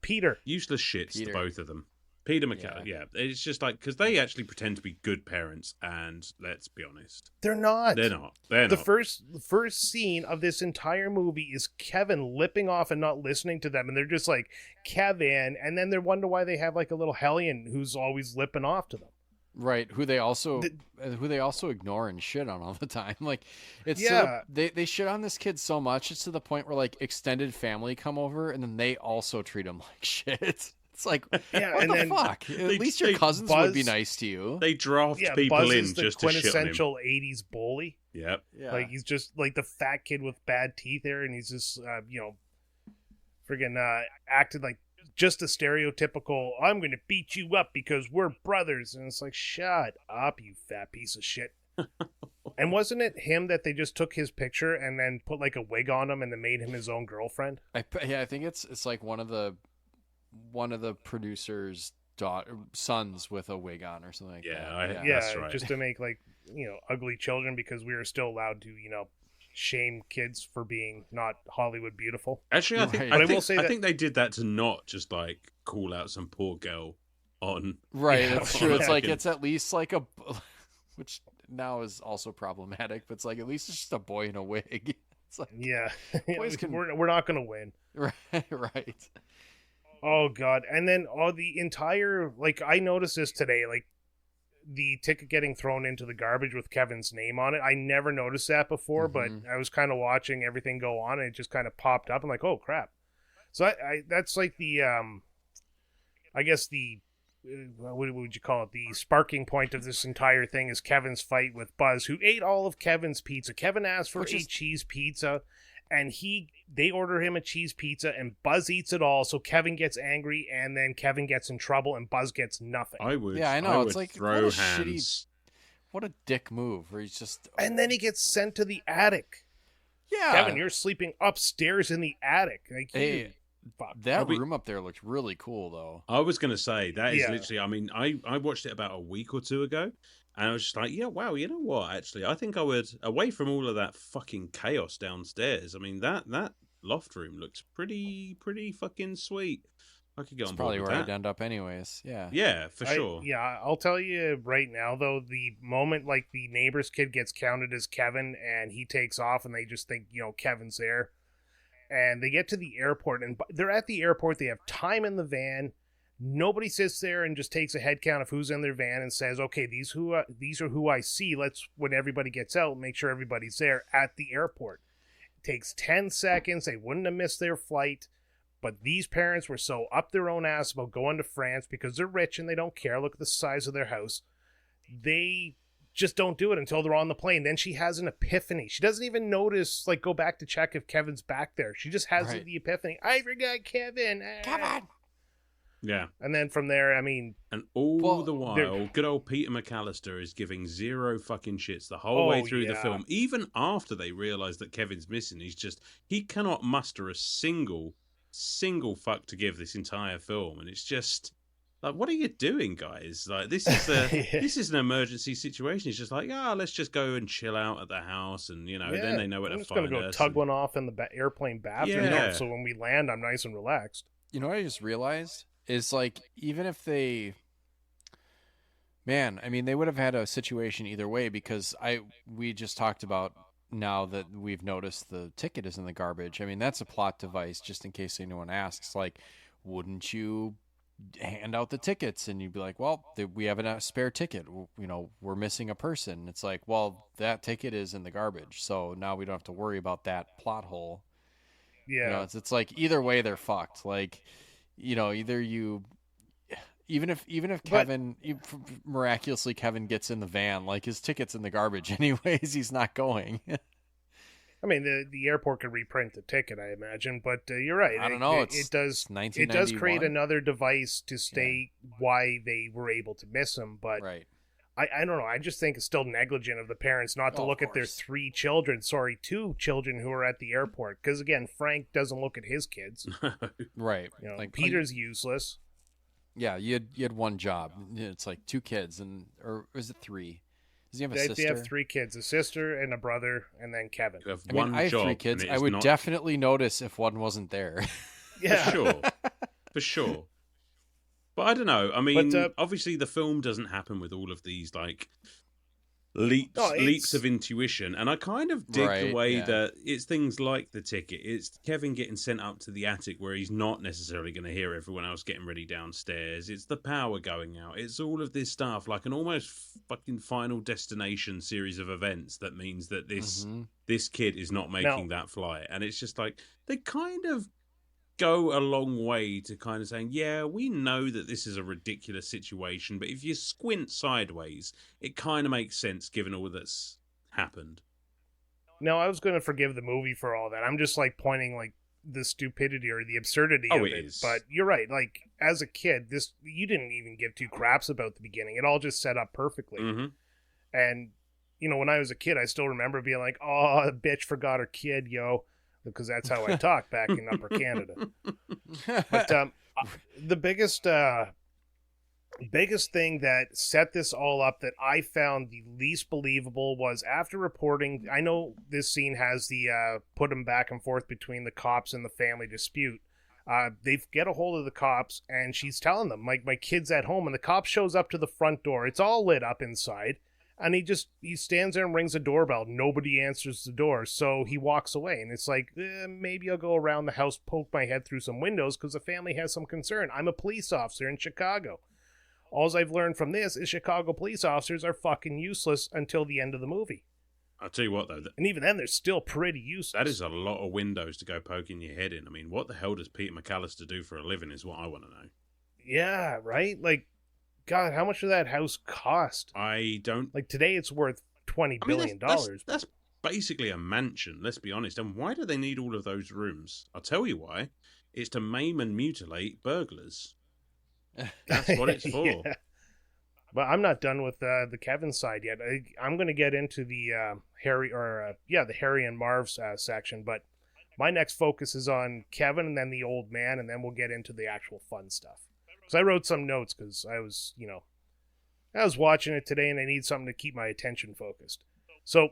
Peter, useless shits, the both of them. Peter McCallister, yeah. It's just like, because they actually pretend to be good parents, and let's be honest, they're not. The first scene of this entire movie is Kevin lipping off and not listening to them, and they're just like, Kevin, and then they wonder why they have like a little hellion who's always lipping off to them. Right, who they also ignore and shit on all the time. Like, it's they shit on this kid so much, it's to the point where, like, extended family come over and then they also treat him like shit. It's like, what the fuck? At least your cousins would be nice to you. They draft people Buzz in is the just to shit on him. quintessential 80s bully. Yep. Yeah. Like, he's just like the fat kid with bad teeth there, and he's just friggin' acted like just a stereotypical, I'm going to beat you up because we're brothers. And it's like, shut up, you fat piece of shit. And wasn't it him that they just took his picture and then put like a wig on him and then made him his own girlfriend? I think it's like one of the producer's sons with a wig on or something like that. That's right. Just to make like, ugly children because we are still allowed to, shame kids for being not Hollywood beautiful. Actually, I think they did that to not just like call out some poor girl on. Right, that's true. It's like, it's at least like which now is also problematic, but it's like at least it's just a boy in a wig. It's like, we're not gonna win. Right. Oh god. And then the entire, like, I noticed this today, like the ticket getting thrown into the garbage with Kevin's name on it. I never noticed that before, but I was kind of watching everything go on and it just kind of popped up. I'm like, oh crap. So that's like the, I guess the, what would you call it? The sparking point of this entire thing is Kevin's fight with Buzz, who ate all of Kevin's pizza. Kevin asked for a cheese pizza, and they order him a cheese pizza, and Buzz eats it all, so Kevin gets angry, and then Kevin gets in trouble, and Buzz gets nothing. I know. It's like, throw hands. What a dick move, where he's just... And then he gets sent to the attic. Yeah. Kevin, you're sleeping upstairs in the attic. Like, Hey, fuck. that room up there looked really cool, though. I was going to say, that is literally, I mean, I watched it about a week or two ago, and I was just like, yeah, wow, you know what, actually, I think I would, away from all of that fucking chaos downstairs, I mean, that loft room looks pretty fucking sweet. I could get on board Probably with where that. I'd end up anyways. Yeah. Yeah, for sure. Yeah, I'll tell you right now, though, the moment, like, the neighbor's kid gets counted as Kevin, and he takes off, and they just think, Kevin's there, and they get to the airport, and they're at the airport, they have time in the van, nobody sits there and just takes a head count of who's in their van and says, okay, these are who I see, let's, when everybody gets out, make sure everybody's there at the airport. It takes 10 seconds, they wouldn't have missed their flight. But these parents were so up their own ass about going to France because they're rich and they don't care. Look at the size of their house. They just don't do it until they're on the plane. Then she has an epiphany. She doesn't even notice, like, go back to check if Kevin's back there. She just has the epiphany. I forgot Kevin. Kevin! Yeah. And then from there, I mean... And all the while, good old Peter McCallister is giving zero fucking shits the whole way through the film. Even after they realise that Kevin's missing, he cannot muster a single fuck to give this entire film, and it's just like, what are you doing, guys? Like, this is this is an emergency situation. It's just like, let's just go and chill out at the house, and then they know where to find us. I'm just gonna go tug one off in the airplane bathroom, so when we land, I'm nice and relaxed. You know what I just realized is, like, even if they, man, I mean, they would have had a situation either way, because we just talked about. Now that we've noticed the ticket is in the garbage, I mean, that's a plot device, just in case anyone asks, like, wouldn't you hand out the tickets and you'd be like, well, we have a spare ticket, we're missing a person. It's like, well, that ticket is in the garbage, so now we don't have to worry about that plot hole. Yeah. It's like, either way they're fucked. Like, either you, even if Kevin, miraculously Kevin gets in the van, like, his ticket's in the garbage anyways, he's not going. I mean, the airport could reprint the ticket, I imagine, but you're right. I don't know. It does create another device to state why they were able to miss him, but I don't know. I just think it's still negligent of the parents not to look at their two children who are at the airport, because, again, Frank doesn't look at his kids. Right. Like, Peter's useless. Yeah, you had one job. It's like 2 kids, or is it 3? Does he have a sister? They have 3 kids, a sister and a brother, and then Kevin. I have 3 kids. I would definitely notice if one wasn't there. Yeah, for sure. But I don't know. I mean, obviously the film doesn't happen with all of these, like, leaps of intuition, and I kind of dig the way that it's things like the ticket. It's Kevin getting sent up to the attic where he's not necessarily going to hear everyone else getting ready downstairs. It's the power going out. It's all of this stuff, like an almost fucking Final Destination series of events that means that this kid is not making that flight, and it's just like they kind of go a long way to kind of saying, yeah, we know that this is a ridiculous situation, but if you squint sideways, it kind of makes sense given all that's happened. No, I was going to forgive the movie for all that. I'm just, like, pointing, like, the stupidity or the absurdity of it. But you're right. Like, as a kid, you didn't even give 2 craps about the beginning. It all just set up perfectly. Mm-hmm. And, when I was a kid, I still remember being like, oh, the bitch forgot her kid, yo. Because that's how I talk back in Upper Canada. But the biggest thing that set this all up that I found the least believable was after reporting, I know this scene has the put them back and forth between the cops and the family dispute. They get a hold of the cops, and she's telling them, like, my kid's at home, and the cop shows up to the front door. It's all lit up inside. And he stands there and rings a doorbell. Nobody answers the door, so he walks away. And it's like, maybe I'll go around the house, poke my head through some windows, because the family has some concern. I'm a police officer in Chicago. All I've learned from this is Chicago police officers are fucking useless until the end of the movie. I'll tell you what, though. And even then, they're still pretty useless. That is a lot of windows to go poking your head in. I mean, what the hell does Peter McCallister do for a living is what I want to know. Yeah, right? Like, God, how much did that house cost? I don't... Like, today it's worth $20 billion. That's basically a mansion, let's be honest. And why do they need all of those rooms? I'll tell you why. It's to maim and mutilate burglars. That's what it's for. Yeah. But I'm not done with the Kevin side yet. I'm going to get into the the Harry and Marv's section, but my next focus is on Kevin and then the old man, and then we'll get into the actual fun stuff. Because I wrote some notes because I was watching it today and I need something to keep my attention focused. So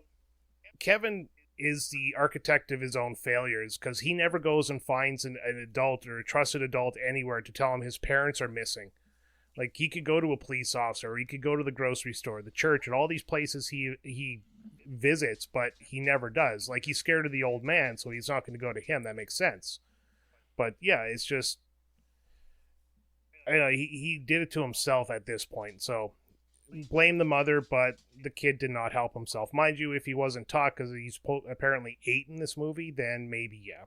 Kevin is the architect of his own failures because he never goes and finds an adult or a trusted adult anywhere to tell him his parents are missing. Like, he could go to a police officer, or he could go to the grocery store, the church, and all these places he visits, but he never does. Like, he's scared of the old man, so he's not going to go to him. That makes sense. But yeah, it's just, he did it to himself at this point. So blame the mother, but the kid did not help himself. Mind you, if he wasn't taught, because he's apparently 8 in this movie, then maybe yeah.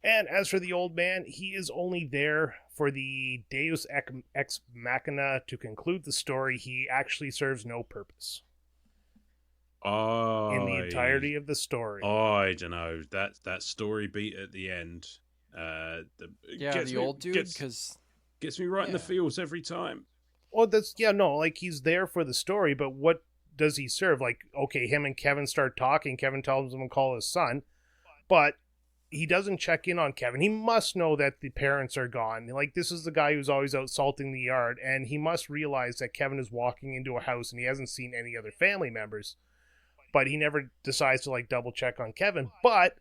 And as for the old man, he is only there for the Deus Ex Machina to conclude the story. He actually serves no purpose in the entirety of the story. I don't know. That story beat at the end. The old dude gets me right in the feels every time. Well, like, he's there for the story, but what does he serve? Like, okay, him and Kevin start talking. Kevin tells him to call his son, but he doesn't check in on Kevin. He must know that the parents are gone. Like, this is the guy who's always out salting the yard, and he must realize that Kevin is walking into a house and he hasn't seen any other family members. But he never decides to, like, double check on Kevin. But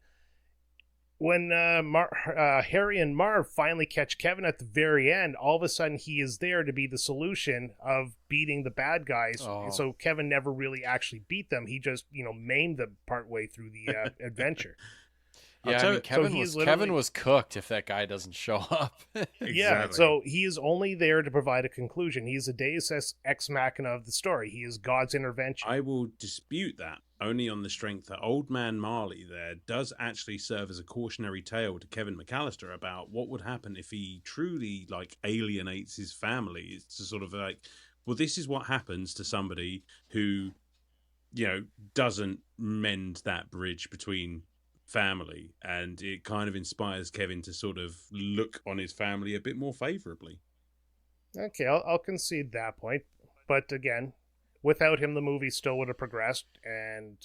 when Harry and Marv finally catch Kevin at the very end, all of a sudden he is there to be the solution of beating the bad guys. Oh. So Kevin never really actually beat them. He just, maimed them partway through the adventure. Yeah, I mean, Kevin was cooked if that guy doesn't show up. Exactly. Yeah, so he is only there to provide a conclusion. He is a Deus Ex Machina of the story. He is God's intervention. I will dispute that only on the strength that Old Man Marley there does actually serve as a cautionary tale to Kevin McCallister about what would happen if he truly, like, alienates his family. It's sort of like, well, this is what happens to somebody who, doesn't mend that bridge between family, and it kind of inspires Kevin to sort of look on his family a bit more favorably. Okay, I'll concede that point, but again, without him the movie still would have progressed and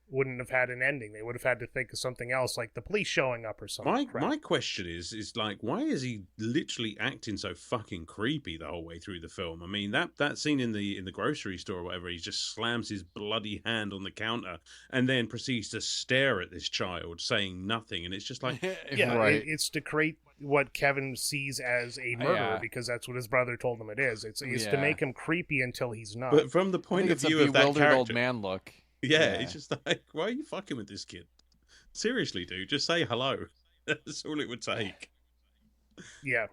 wouldn't have had an ending. They would have had to think of something else, like the police showing up or something. My question is like, why is he literally acting so fucking creepy the whole way through the film? I mean, that scene in the grocery store or whatever, he just slams his bloody hand on the counter and then proceeds to stare at this child, saying nothing, and it's just like, yeah, right. It's to create what Kevin sees as a murderer, because that's what his brother told him it is. It's to make him creepy until he's not. But from the point of view of that character, old man look. Yeah, it's just like, why are you fucking with this kid? Seriously, dude, just say hello. That's all it would take. Yeah.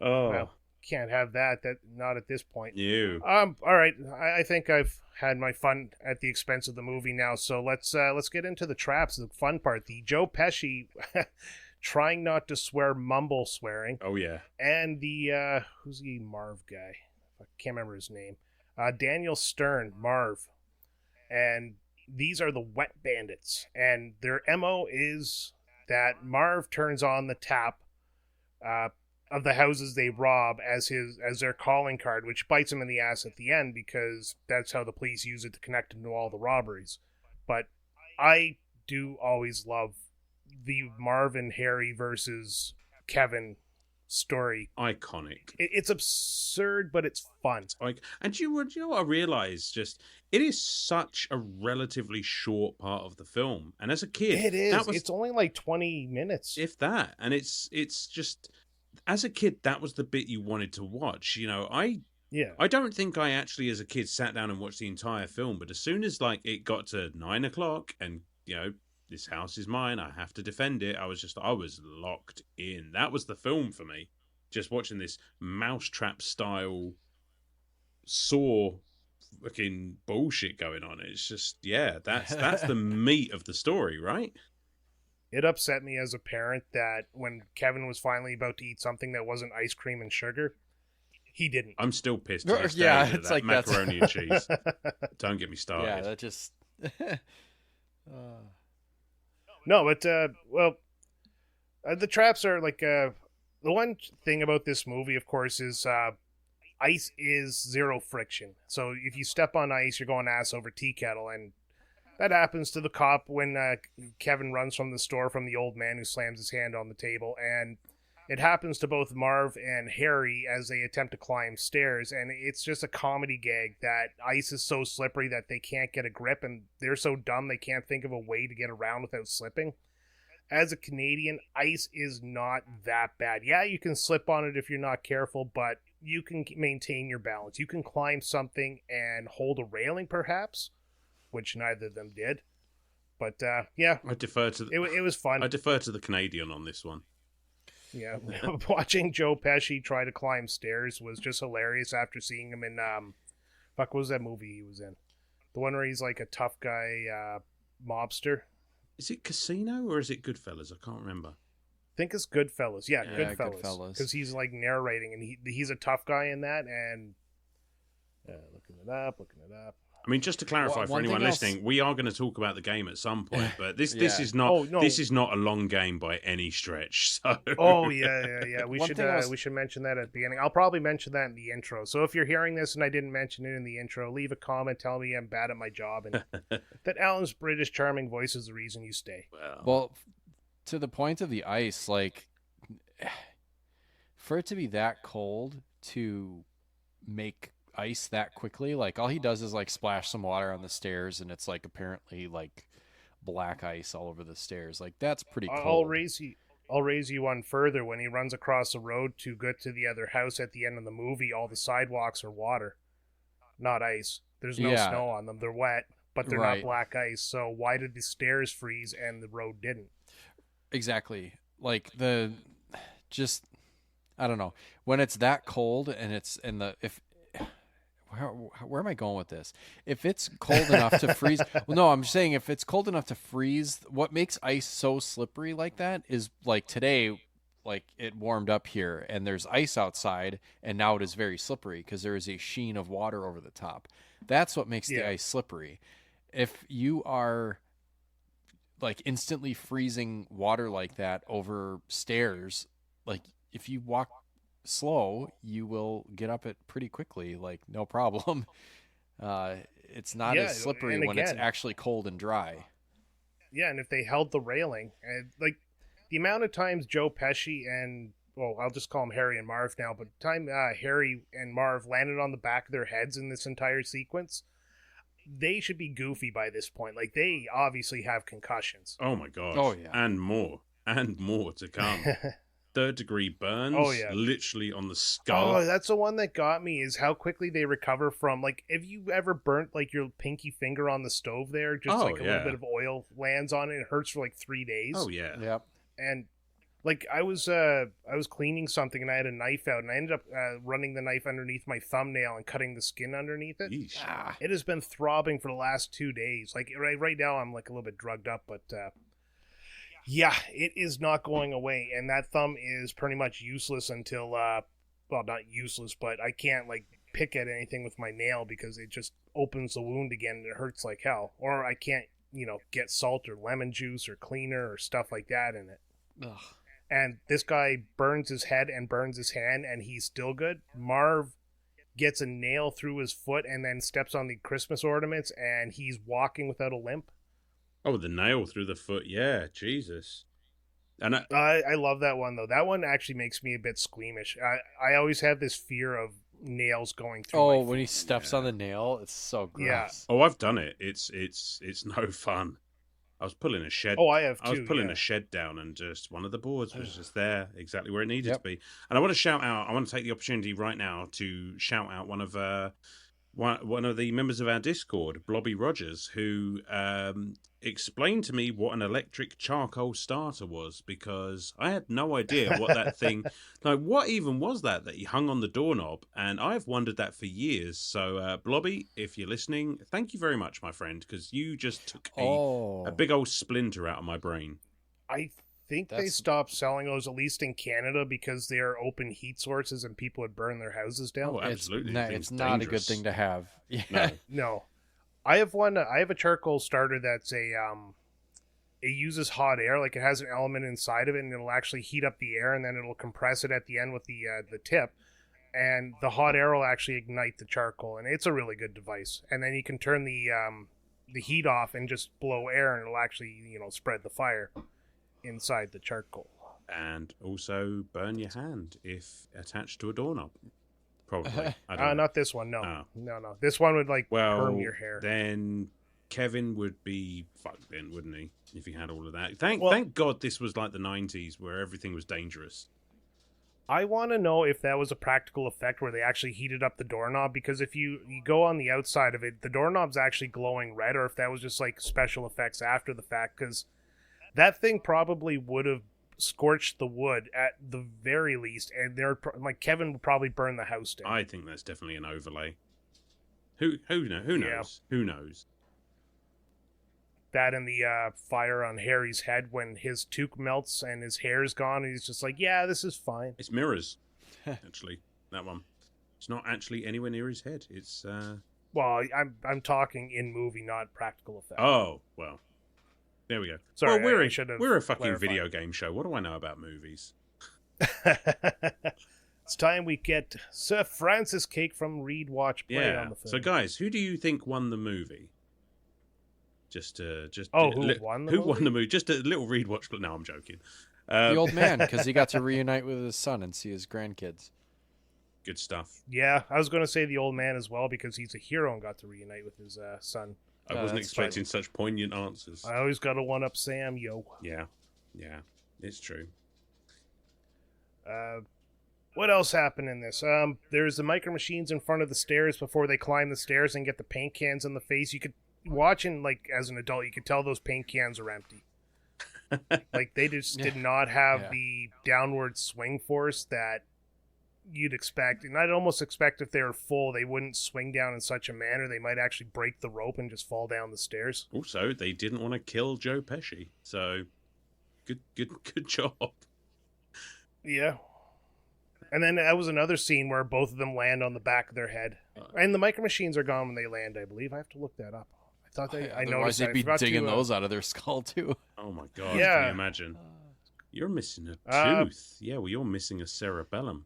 Oh. Well, can't have that. Not at this point. You. All right. I think I've had my fun at the expense of the movie now. So let's get into the traps, the fun part. The Joe Pesci trying not to swear, mumble swearing. Oh yeah. And the who's the Marv guy? I can't remember his name. Daniel Stern, Marv, and these are the Wet Bandits, and their MO is that Marv turns on the tap of the houses they rob as their calling card, which bites him in the ass at the end because that's how the police use it to connect him to all the robberies. But I do always love the Marv and Harry versus Kevin story. Iconic. It's absurd, but it's fun. And you know what I realized? Just, it is such a relatively short part of the film, and as a kid, it is. It's only like 20 minutes, if that. And it's just, as a kid, that was the bit you wanted to watch. I don't think I actually, as a kid, sat down and watched the entire film. But as soon as it got to 9 o'clock, and this house is mine, I have to defend it, I was locked in. That was the film for me. Just watching this mousetrap style Saw fucking bullshit going on. It's just, that's the meat of the story, right? It upset me as a parent that when Kevin was finally about to eat something that wasn't ice cream and sugar, he didn't. I'm still pissed. Yeah, it's that like macaroni and cheese. Don't get me started. Yeah, that just. No, but the traps are like the one thing about this movie, of course, is ice is zero friction. So if you step on ice, you're going ass over tea kettle, and that happens to the cop when Kevin runs from the store from the old man who slams his hand on the table, and it happens to both Marv and Harry as they attempt to climb stairs, and it's just a comedy gag that ice is so slippery that they can't get a grip, and they're so dumb they can't think of a way to get around without slipping. As a Canadian, ice is not that bad. Yeah, you can slip on it if you're not careful, but you can maintain your balance. You can climb something and hold a railing, perhaps, which neither of them did. But, yeah. I defer to it was fun. I defer to the Canadian on this one. Yeah, watching Joe Pesci try to climb stairs was just hilarious after seeing him in, what was that movie he was in? The one where he's like a tough guy mobster. Is it Casino or is it Goodfellas? I can't remember. I think it's Goodfellas. Yeah, Goodfellas. Because he's like narrating, and he's a tough guy in that, and looking it up. I mean, just to clarify for anyone listening, we are going to talk about the game at some point, but this is not this is not a long game by any stretch. So. Oh yeah. We should mention that at the beginning. I'll probably mention that in the intro. So if you're hearing this and I didn't mention it in the intro, leave a comment, tell me I'm bad at my job, and that Alan's British charming voice is the reason you stay. Well, to the point of the ice, like for it to be that cold to make ice that quickly, like all he does is like splash some water on the stairs and it's like apparently like black ice all over the stairs. Like that's pretty cold. I'll raise you one further. When he runs across the road to get to the other house at the end of the movie, all the sidewalks are water, not ice. There's no snow on them. They're wet, but they're not black ice. So why did the stairs freeze and the road didn't? Exactly. Like I don't know, when it's that cold and it's in the where am I going with this? If it's cold enough to freeze, well, no, I'm saying if it's cold enough to freeze, what makes ice so slippery like that is like today, like it warmed up here and there's ice outside and now it is very slippery because there is a sheen of water over the top. That's what makes the ice slippery. If you are like instantly freezing water like that over stairs, like if you walk slow, you will get up it pretty quickly, like no problem. It's not as slippery when it's actually cold and dry. Yeah, and if they held the railing, and like the amount of times Joe Pesci and, well, I'll just call him Harry and Marv now, but the time Harry and Marv landed on the back of their heads in this entire sequence, they should be goofy by this point. Like, they obviously have concussions. Oh my gosh. Oh yeah. And more to come. Third-degree burns, literally on the skull. Oh, that's the one that got me, is how quickly they recover from, like, have you ever burnt, like, your pinky finger on the stove there? Just, a little bit of oil lands on it, and it hurts for, like, 3 days. Oh, yeah. Yep. And, like, I was cleaning something, and I had a knife out, and I ended up running the knife underneath my thumbnail and cutting the skin underneath it. It has been throbbing for the last 2 days. Like, right now, I'm, like, a little bit drugged up, but... yeah, it is not going away, and that thumb is pretty much useless until, well, not useless, but I can't, like, pick at anything with my nail because it just opens the wound again and it hurts like hell. Or I can't, get salt or lemon juice or cleaner or stuff like that in it. Ugh. And this guy burns his head and burns his hand, and he's still good. Marv gets a nail through his foot and then steps on the Christmas ornaments, and he's walking without a limp. Oh, the nail through the foot. Yeah, Jesus. And I love that one, though. That one actually makes me a bit squeamish. I always have this fear of nails going through my feet. When he steps on the nail, it's so gross. Yeah. Oh, I've done it. It's no fun. I was pulling a shed. Oh, I have too. I was pulling a shed down, and just one of the boards was just there, exactly where it needed to be. And I want to take the opportunity right now to shout out one of the members of our Discord, Blobby Rogers, who explained to me what an electric charcoal starter was, because I had no idea what that thing, like what even was that he hung on the doorknob, and I've wondered that for years. So Blobby, if you're listening, thank you very much, my friend, because you just took a big old splinter out of my brain. I think they stopped selling those, at least in Canada, because they are open heat sources and people would burn their houses down. Oh, absolutely. It's not a good thing to have. Yeah. No. I have a charcoal starter that's it uses hot air, like it has an element inside of it, and it'll actually heat up the air, and then it'll compress it at the end with the tip. and the hot air will actually ignite the charcoal, and it's a really good device. And then you can turn the heat off and just blow air, and it'll actually, spread the fire inside the charcoal. And also burn your hand if attached to a doorknob. Probably. I don't know. Not this one. No. Oh. No. This one would perm your hair. Then Kevin would be fucked in, wouldn't he? If he had all of that. Thank God this was like the 90s where everything was dangerous. I want to know if that was a practical effect where they actually heated up the doorknob, because if you go on the outside of it, the doorknob's actually glowing red, or if that was just like special effects after the fact, because that thing probably would have scorched the wood at the very least, and Kevin would probably burn the house down. I think that's definitely an overlay. Who knows? Yeah. Who knows? That and the fire on Harry's head when his toque melts and his hair's gone, and he's just like, yeah, this is fine. It's mirrors, actually. That one. It's not actually anywhere near his head. It's Well, I'm talking in movie, not practical effects. Oh, well. There we go. Sorry, well, we're a fucking clarified. video game show. What do I know about movies? It's time we get Sir Francis Cake from Read Watch Play on the film. So guys, who do you think won the movie? Who won the movie? Just a little Read Watch. No, I'm joking. The old man, because he got to reunite with his son and see his grandkids. Good stuff. Yeah, I was going to say the old man as well, because he's a hero and got to reunite with his son. I wasn't expecting such poignant answers. I always got to one-up Sam, yo. Yeah, it's true. What else happened in this? There's the micro machines in front of the stairs before they climb the stairs and get the paint cans in the face. You could watching as an adult, you could tell those paint cans are empty. They just did not have the downward swing force that you'd expect. And I'd almost expect if they were full, they wouldn't swing down in such a manner. They might actually break the rope and just fall down the stairs. Also, they didn't want to kill Joe Pesci, so good job. Yeah. And then that was another scene where both of them land on the back of their head. And the micro machines are gone when they land, I believe. I have to look that up. I thought I noticed they'd be digging those out of their skull, too. Oh, my God. Yeah. Can you imagine? You're missing a tooth. Yeah, well, you're missing a cerebellum.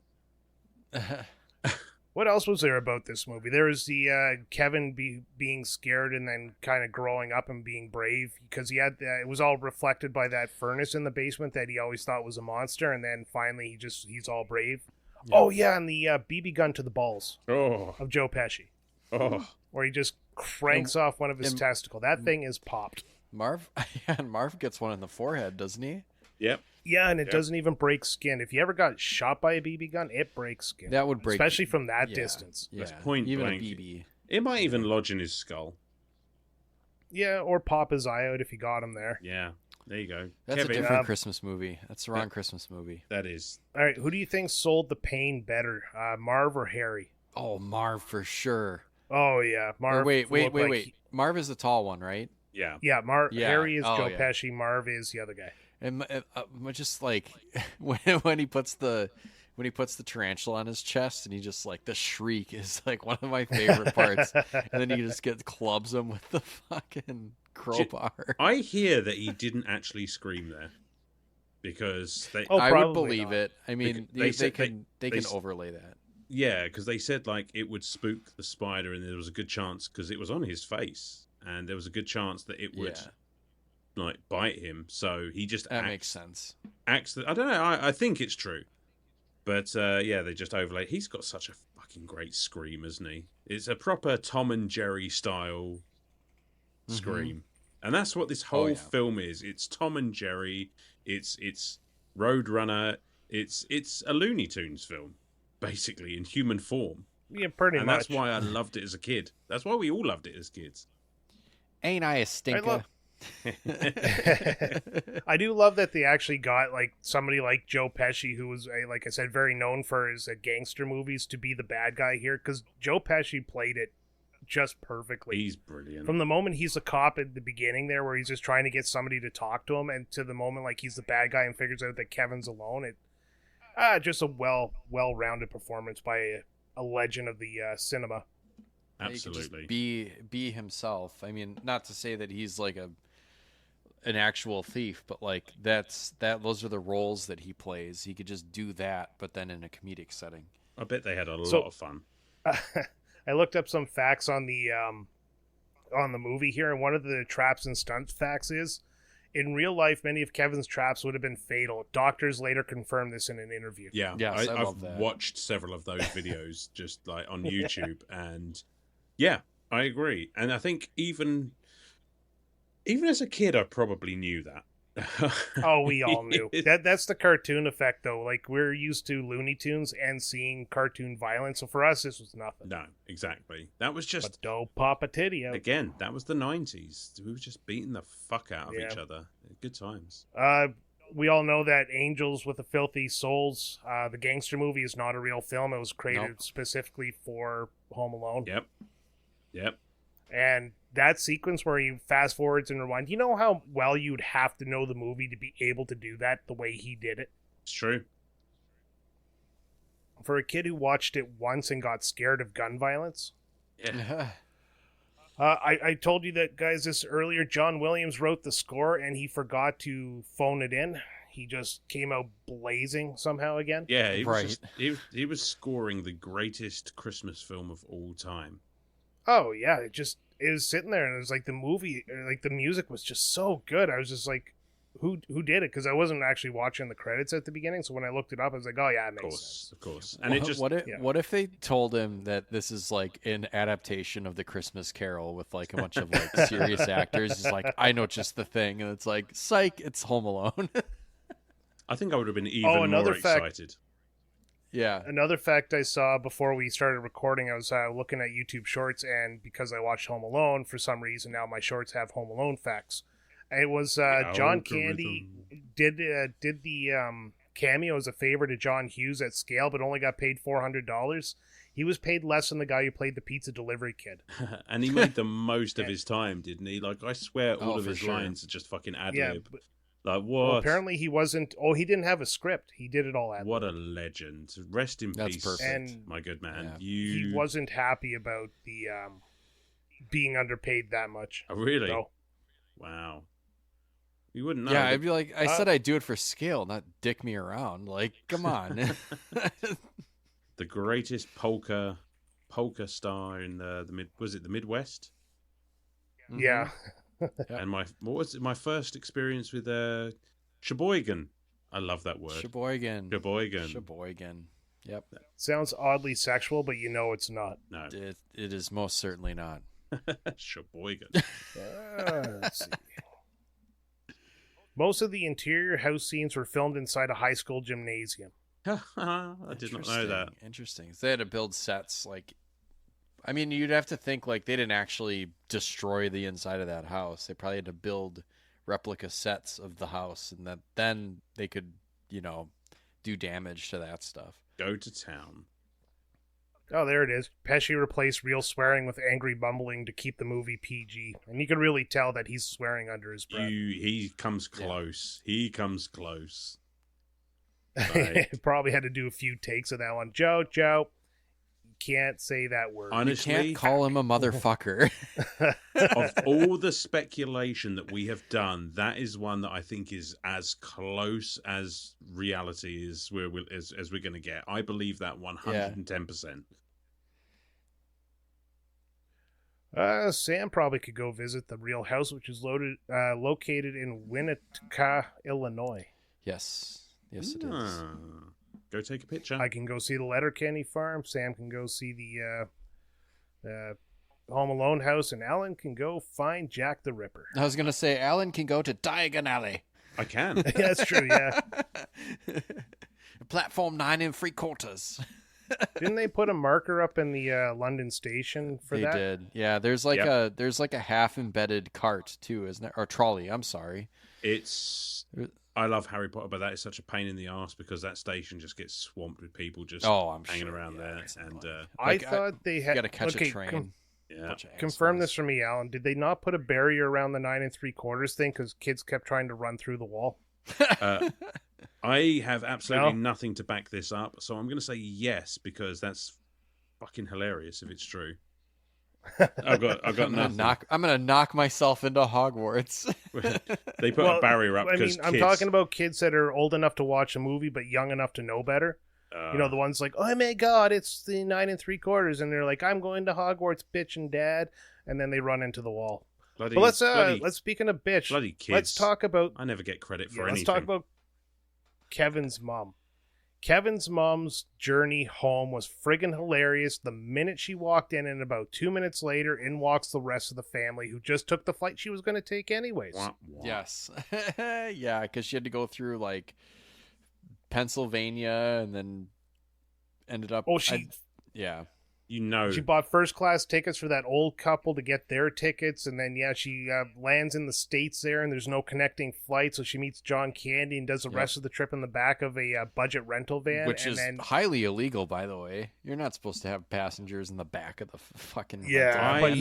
What else was there about this movie? There was the Kevin being scared and then kind of growing up and being brave, because he had it was all reflected by that furnace in the basement that he always thought was a monster, and then finally he's all brave. Yeah. Oh yeah, and the BB gun to the balls of Joe Pesci. Oh, where he just cranks off one of his testicles. That thing is popped. Marv gets one in the forehead, doesn't he? Yep. Yeah, and it doesn't even break skin. If you ever got shot by a BB gun, it breaks skin. That would break, especially from that distance. Yeah, that's point even blank. A BB. It might even lodge in his skull. Yeah, or pop his eye out if you got him there. Yeah, there you go. That's Kevin, a different Christmas movie. That's the wrong Christmas movie. That is. All right, who do you think sold the pain better, Marv or Harry? Oh, Marv for sure. Oh yeah, Marv. Wait. Marv is the tall one, right? Yeah. Yeah, Harry is Joe Pesci. Marv is the other guy. And just like when he puts the tarantula on his chest, and he just the shriek is one of my favorite parts. And then he just clubs him with the fucking crowbar. I hear that he didn't actually scream there because they. I would believe it. I mean, they can overlay that. Yeah, because they said it would spook the spider, and there was a good chance because it was on his face, and there was a good chance that it would. Yeah. Bite him, so he just makes sense. I don't know. I think it's true, but they just overlay. He's got such a fucking great scream, isn't he? It's a proper Tom and Jerry style scream, and that's what this whole film is. It's Tom and Jerry. It's Roadrunner. It's a Looney Tunes film, basically in human form. Yeah, pretty much. And that's why I loved it as a kid. That's why we all loved it as kids. Ain't I a stinker? I do love that they actually got somebody like Joe Pesci, who was like I said, very known for his gangster movies, to be the bad guy here, because Joe Pesci played it just perfectly. He's brilliant. From the moment he's a cop at the beginning there, where he's just trying to get somebody to talk to him, and to the moment he's the bad guy and figures out that Kevin's alone. Just a well-rounded performance by a legend of the cinema. Absolutely. He could just be himself. I mean, not to say that he's an actual thief, but those are the roles that he plays. He could just do that, but then in a comedic setting. I bet they had a lot of fun. I looked up some facts on the movie here, and one of the traps and stunt facts is, in real life, many of Kevin's traps would have been fatal. Doctors later confirmed this in an interview. Yeah, yes, I've watched several of those videos just like on YouTube, and yeah, I agree. And I think even as a kid, I probably knew that. Oh, we all knew. That's the cartoon effect, though. Like, we're used to Looney Tunes and seeing cartoon violence, so for us, this was nothing. No, exactly. That was just... But don't pop a titty out. Again, that was the 90s. We were just beating the fuck out of each other. Good times. We all know that Angels with the Filthy Souls, the gangster movie, is not a real film. It was created specifically for Home Alone. Yep. And that sequence where he fast forwards and rewind, you know how well you'd have to know the movie to be able to do that the way he did it? It's true. For a kid who watched it once and got scared of gun violence. Yeah. I told you that, guys, this earlier. John Williams wrote the score and he forgot to phone it in. He just came out blazing somehow again. Yeah, he was scoring the greatest Christmas film of all time. Oh, yeah, it was sitting there, and it was like the movie, like the music was just so good. I was just like, who did it? Because I wasn't actually watching the credits at the beginning, so when I looked it up, I was like, oh, yeah, it makes sense. Of course. And what if they told him that this is like an adaptation of the Christmas Carol with like a bunch of like serious actors? It's like, I know just the thing, and it's like, psych, it's Home Alone. I think I would have been even more excited. Yeah. Another fact I saw before we started recording, I was looking at YouTube Shorts, and because I watched Home Alone, for some reason now my shorts have Home Alone facts. And it was John Candy did the cameo as a favor to John Hughes at scale, but only got paid $400. He was paid less than the guy who played the pizza delivery kid. And he made the most of his time, didn't he? Like, I swear all of his lines are just fucking ad-lib. Like, what? Well, apparently he wasn't... Oh, he didn't have a script. He did it all ad-lib. What a legend. Rest in peace, perfect. And my good man. Yeah. He wasn't happy about the being underpaid that much. Oh, really? So, wow. You wouldn't know. Yeah, I'd be like, I said I'd do it for scale, not dick me around. Like, come on. The greatest polka star in the Midwest? yeah. And what was it? My first experience with Sheboygan. I love that word. Sheboygan. Yep. Sounds oddly sexual, but you know it's not. No. It is most certainly not. Sheboygan. Let's see. Most of the interior house scenes were filmed inside a high school gymnasium. I did not know that. Interesting. They had to build sets like... I mean, you'd have to think like they didn't actually destroy the inside of that house. They probably had to build replica sets of the house, and then they could, do damage to that stuff. Go to town. Oh, there it is. Pesci replaced real swearing with angry bumbling to keep the movie PG. And you can really tell that he's swearing under his breath. He comes close. Yeah. He comes close. Probably had to do a few takes of that one. Joe. Can't say that word. Honestly, you can't call him a motherfucker. Of all the speculation that we have done, that is one that I think is as close as reality as we're going to get. I believe that 110%. Sam probably could go visit the real house, which is located in Winnetka, Illinois. Yes, it is. Go take a picture. I can go see the Letterkenny farm. Sam can go see the Home Alone house, and Alan can go find Jack the Ripper. I was going to say, Alan can go to Diagon Alley. I can. Yeah, that's true, yeah. Platform 9 3/4. Didn't they put a marker up in the London station for that? They did. Yeah, there's like a half embedded cart too, isn't there? Or trolley, I'm sorry. I love Harry Potter, but that is such a pain in the ass because that station just gets swamped with people just hanging around there. And I thought they had... got to catch a train. Confirm this for me, Alan. Did they not put a barrier around the 9 3/4 thing because kids kept trying to run through the wall? I have absolutely nothing to back this up, so I'm going to say yes because that's fucking hilarious if it's true. I've got nothing. I'm gonna knock myself into Hogwarts. They put a barrier up. I'm talking about kids that are old enough to watch a movie but young enough to know better. You know, the ones like, oh my God, it's the 9 3/4, and they're like, I'm going to Hogwarts, bitch and dad, and then they run into the wall. But let's speaking of bitch, bloody kids. Let's talk about. I never get credit for anything. Let's talk about Kevin's mom. Kevin's mom's journey home was friggin' hilarious. The minute she walked in, and about 2 minutes later, in walks the rest of the family who just took the flight she was going to take anyways. Yes. Yeah, because she had to go through, like, Pennsylvania and then ended up... yeah. You know, she bought first class tickets for that old couple to get their tickets, and then she lands in the States there, and there's no connecting flight, so she meets John Candy and does the rest of the trip in the back of a budget rental van, which is highly illegal, by the way. You're not supposed to have passengers in the back of the fucking I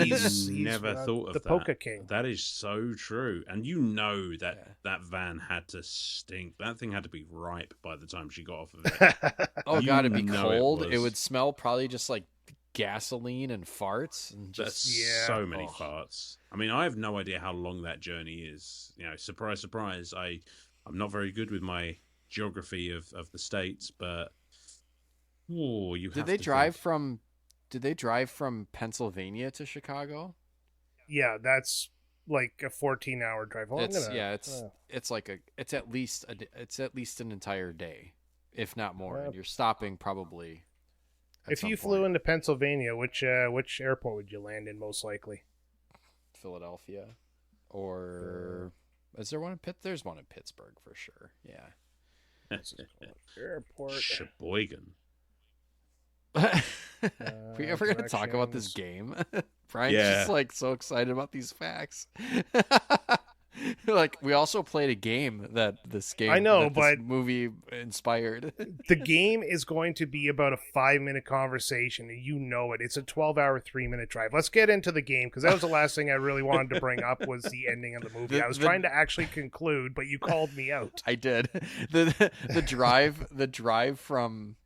never thought of the that. Polka King. That is so true, and you know that van had to stink. That thing had to be ripe by the time she got off of it. Oh God, it'd be cold. It would smell probably just like gasoline and farts, and just so many farts. I mean, I have no idea how long that journey is. You know, surprise, surprise. I'm not very good with my geography of the States, but did they drive from Pennsylvania to Chicago? Yeah, that's like a 14-hour drive. It's at least an entire day, if not more, and you're stopping probably. If you flew into Pennsylvania, which airport would you land in most likely? Philadelphia, or is there one in Pitt? There's one in Pittsburgh for sure. Yeah. Airport. Sheboygan. We ever gonna talk about this game? Brian's just like so excited about these facts. Like, we also played a game that this movie inspired. The game is going to be about a 5-minute conversation, and you know it. It's a 12-hour, 3-minute drive. Let's get into the game, because that was the last thing I really wanted to bring up was the ending of the movie. I was trying to actually conclude, but you called me out. I did. The drive from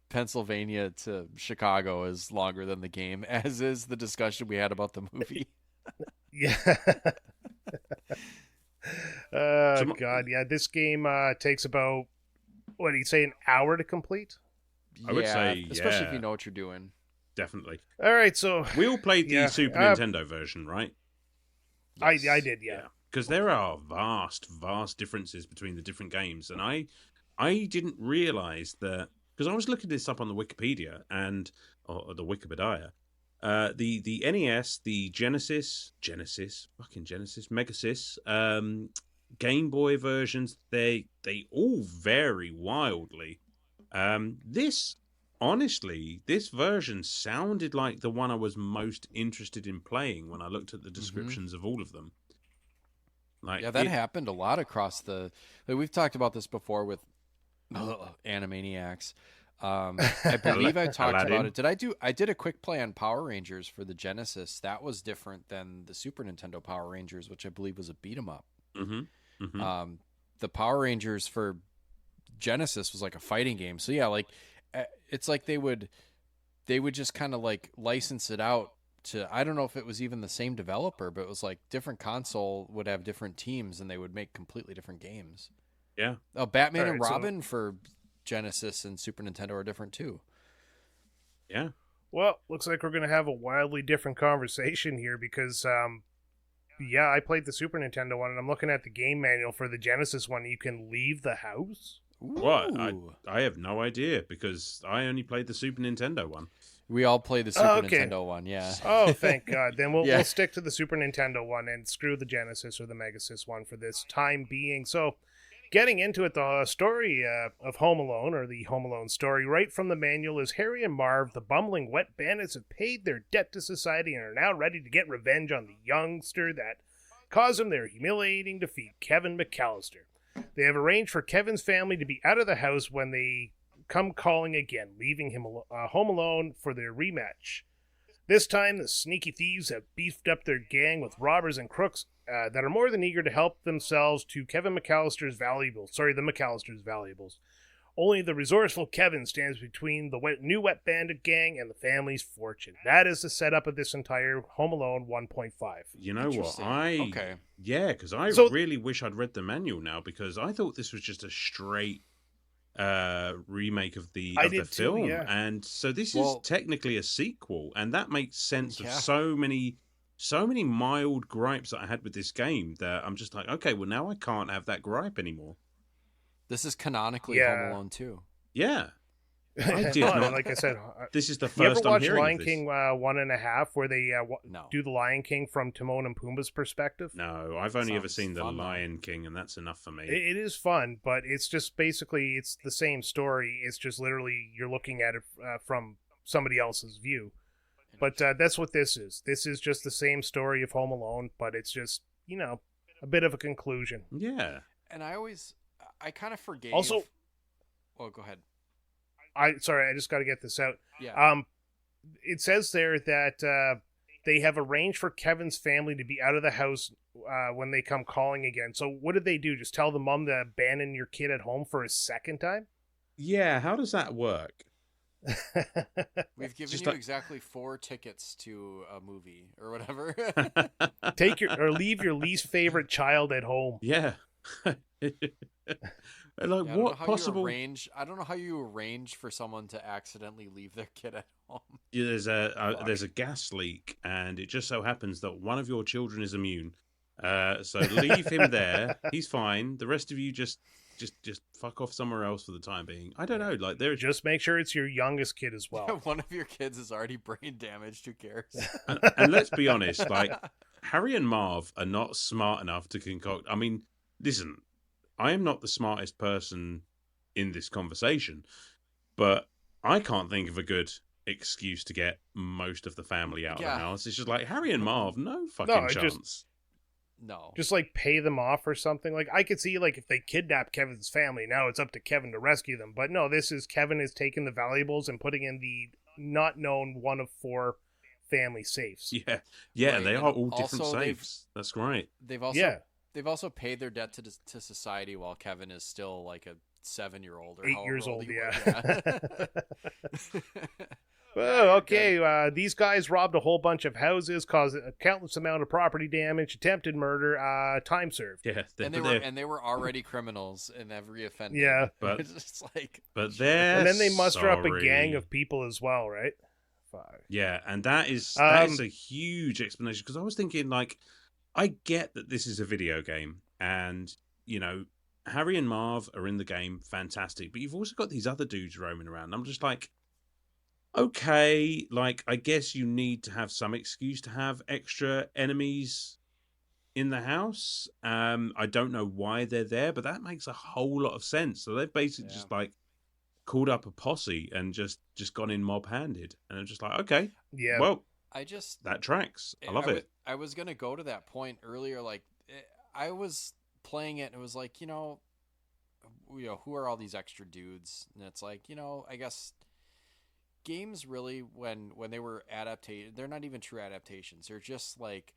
Pennsylvania to Chicago is longer than the game, as is the discussion we had about the movie. Yeah. God, yeah. This game takes about, what do you say, an hour to complete? I would say, especially if you know what you're doing. Definitely. All right, so we all played the Super Nintendo version, right? Yes. I did, yeah. Because there are vast differences between the different games, and I didn't realize that, because I was looking this up on the Wikipedia or the Wikipedia. The NES, the Genesis, Megasys, Game Boy versions, they all vary wildly. This version sounded like the one I was most interested in playing when I looked at the descriptions of all of them. That happened a lot across we've talked about this before with Animaniacs. I believe I talked about it. I did a quick play on Power Rangers for the Genesis. That was different than the Super Nintendo Power Rangers, which I believe was a beat 'em up. The Power Rangers for Genesis was like a fighting game. So yeah, like it's like they would just kind of like license it out to, I don't know if it was even the same developer, but it was like different console would have different teams and they would make completely different games. Yeah. Oh, Batman and Robin for Genesis and Super Nintendo are different too. Yeah. Well, looks like we're going to have a wildly different conversation here because, I played the Super Nintendo one, and I'm looking at the game manual for the Genesis one. You can leave the house? What? I have no idea, because I only played the Super Nintendo one. We all played the Super Nintendo one, yeah. Oh, thank God. Then we'll stick to the Super Nintendo one and screw the Genesis or the Megasys one for this time being. So, getting into it, the story of Home Alone, or the Home Alone story, right from the manual, is Harry and Marv, the bumbling Wet Bandits, have paid their debt to society and are now ready to get revenge on the youngster that caused them their humiliating defeat, Kevin McCallister. They have arranged for Kevin's family to be out of the house when they come calling again, leaving him home alone for their rematch. This time, the sneaky thieves have beefed up their gang with robbers and crooks that are more than eager to help themselves to the McCallister's valuables. Only the resourceful Kevin stands between the new Wet Bandit gang and the family's fortune. That is the setup of this entire Home Alone 1.5. You know what? Because I really wish I'd read the manual now, because I thought this was just a straight remake of the I did film, too, yeah. and so this is technically a sequel, and that makes sense of so many mild gripes that I had with this game that I'm just like, okay, well now I can't have that gripe anymore. This is canonically Home Alone 2. Yeah. I did not. Like I said, this is the first you ever I'm watch hearing Lion of this. King 1.5, where they No. do the Lion King from Timon and Pumbaa's perspective? No, I've only ever Sounds seen the fun, Lion King, and that's enough for me. It is fun, but it's just basically it's the same story. It's just literally you're looking at it from somebody else's view. But that's what this is. This is just the same story of Home Alone, but it's just, a bit of a conclusion. Yeah. And I kind of forgave. Also, oh, go ahead. I just got to get this out. Yeah. It says there that they have arranged for Kevin's family to be out of the house when they come calling again. So what did they do? Just tell the mom to abandon your kid at home for a second time? Yeah, how does that work? We've given Just you exactly 4 tickets to a movie or whatever. Leave your least favorite child at home. Yeah. Like, Yeah, what possible? I don't know how you arrange for someone to accidentally leave their kid at home. Yeah, there's a gas leak, and it just so happens that one of your children is immune. So leave him there. He's fine. The rest of you just fuck off somewhere else for the time being. I don't know. Like, there, just make sure it's your youngest kid as well. One of your kids is already brain damaged. Who cares? and let's be honest. Like, Harry and Marv are not smart enough to concoct. I mean, listen. I am not the smartest person in this conversation, but I can't think of a good excuse to get most of the family out of the house. It's just like Harry and Marv, no fucking chance. Just like pay them off or something. Like, I could see like if they kidnap Kevin's family, now it's up to Kevin to rescue them. But no, this is Kevin is taking the valuables and putting in the not known one of 4 family safes. Yeah, Right. they are all Also, different safes. That's right. They've also paid their debt to society while Kevin is still like a 7-year-old or 8 years old. Yeah. Well, okay. These guys robbed a whole bunch of houses, caused a countless amount of property damage, attempted murder, time served. Yeah, and they were already criminals in every offense. Yeah, but it's just like, but they're and then they muster up a sorry. gang of people as well, right? 5. Yeah, and that is a huge explanation, because I was thinking, like, I get that this is a video game, and Harry and Marv are in the game, fantastic, but you've also got these other dudes roaming around. I'm just like, okay, like, I guess you need to have some excuse to have extra enemies in the house. I don't know why they're there, but that makes a whole lot of sense. So they've basically just like called up a posse and just gone in mob-handed, and I'm just like, okay, yeah, well, that tracks. I love it. I was gonna go to that point earlier. Like, I was playing it, and it was like, who are all these extra dudes? And it's like, I guess games really, when they were adapted, they're not even true adaptations. They're just like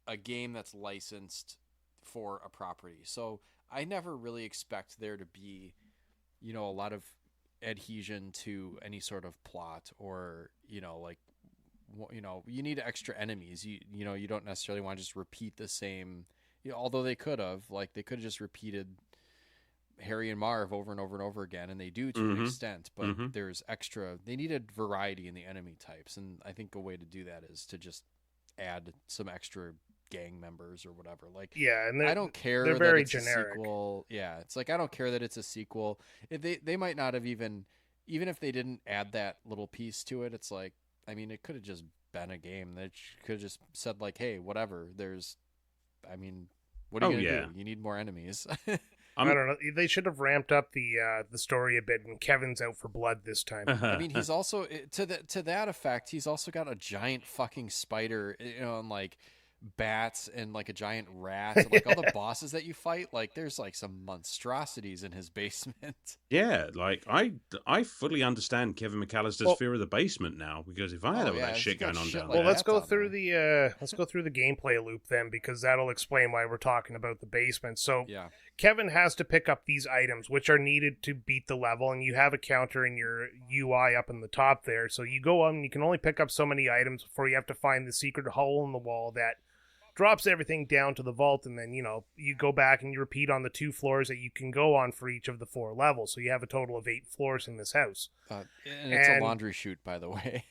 a game that's licensed for a property. So I never really expect there to be, a lot of adhesion to any sort of plot, or, you need extra enemies. You don't necessarily want to just repeat the same, although they could have just repeated Harry and Marv over and over and over again, and they do to an extent, but there's they needed variety in the enemy types, and I think a way to do that is to just add some extra gang members or whatever. Like, and I don't care they're that very it's generic. a sequel. Yeah, it's like, I don't care that it's a sequel. If they might not have even if they didn't add that little piece to it, it's like, I mean, it could have just been a game. They could have just said like, hey, whatever, what are you gonna do? You need more enemies. I don't know. They should have ramped up the story a bit, and Kevin's out for blood this time. I mean, he's also to that effect. He's also got a giant fucking spider, and like bats and like a giant rat, and like all the bosses that you fight. Like, there's like some monstrosities in his basement. Yeah, like I fully understand Kevin McCallister's fear of the basement now, because if I had all that shit going on down there. Well, let's go through the gameplay loop then, because that'll explain why we're talking about the basement. So Kevin has to pick up these items which are needed to beat the level, and you have a counter in your UI up in the top there. So you go on, and you can only pick up so many items before you have to find the secret hole in the wall that drops everything down to the vault, and then, you go back and you repeat on the 2 floors that you can go on for each of the 4 levels. So you have a total of 8 floors in this house. And it's a laundry chute, by the way.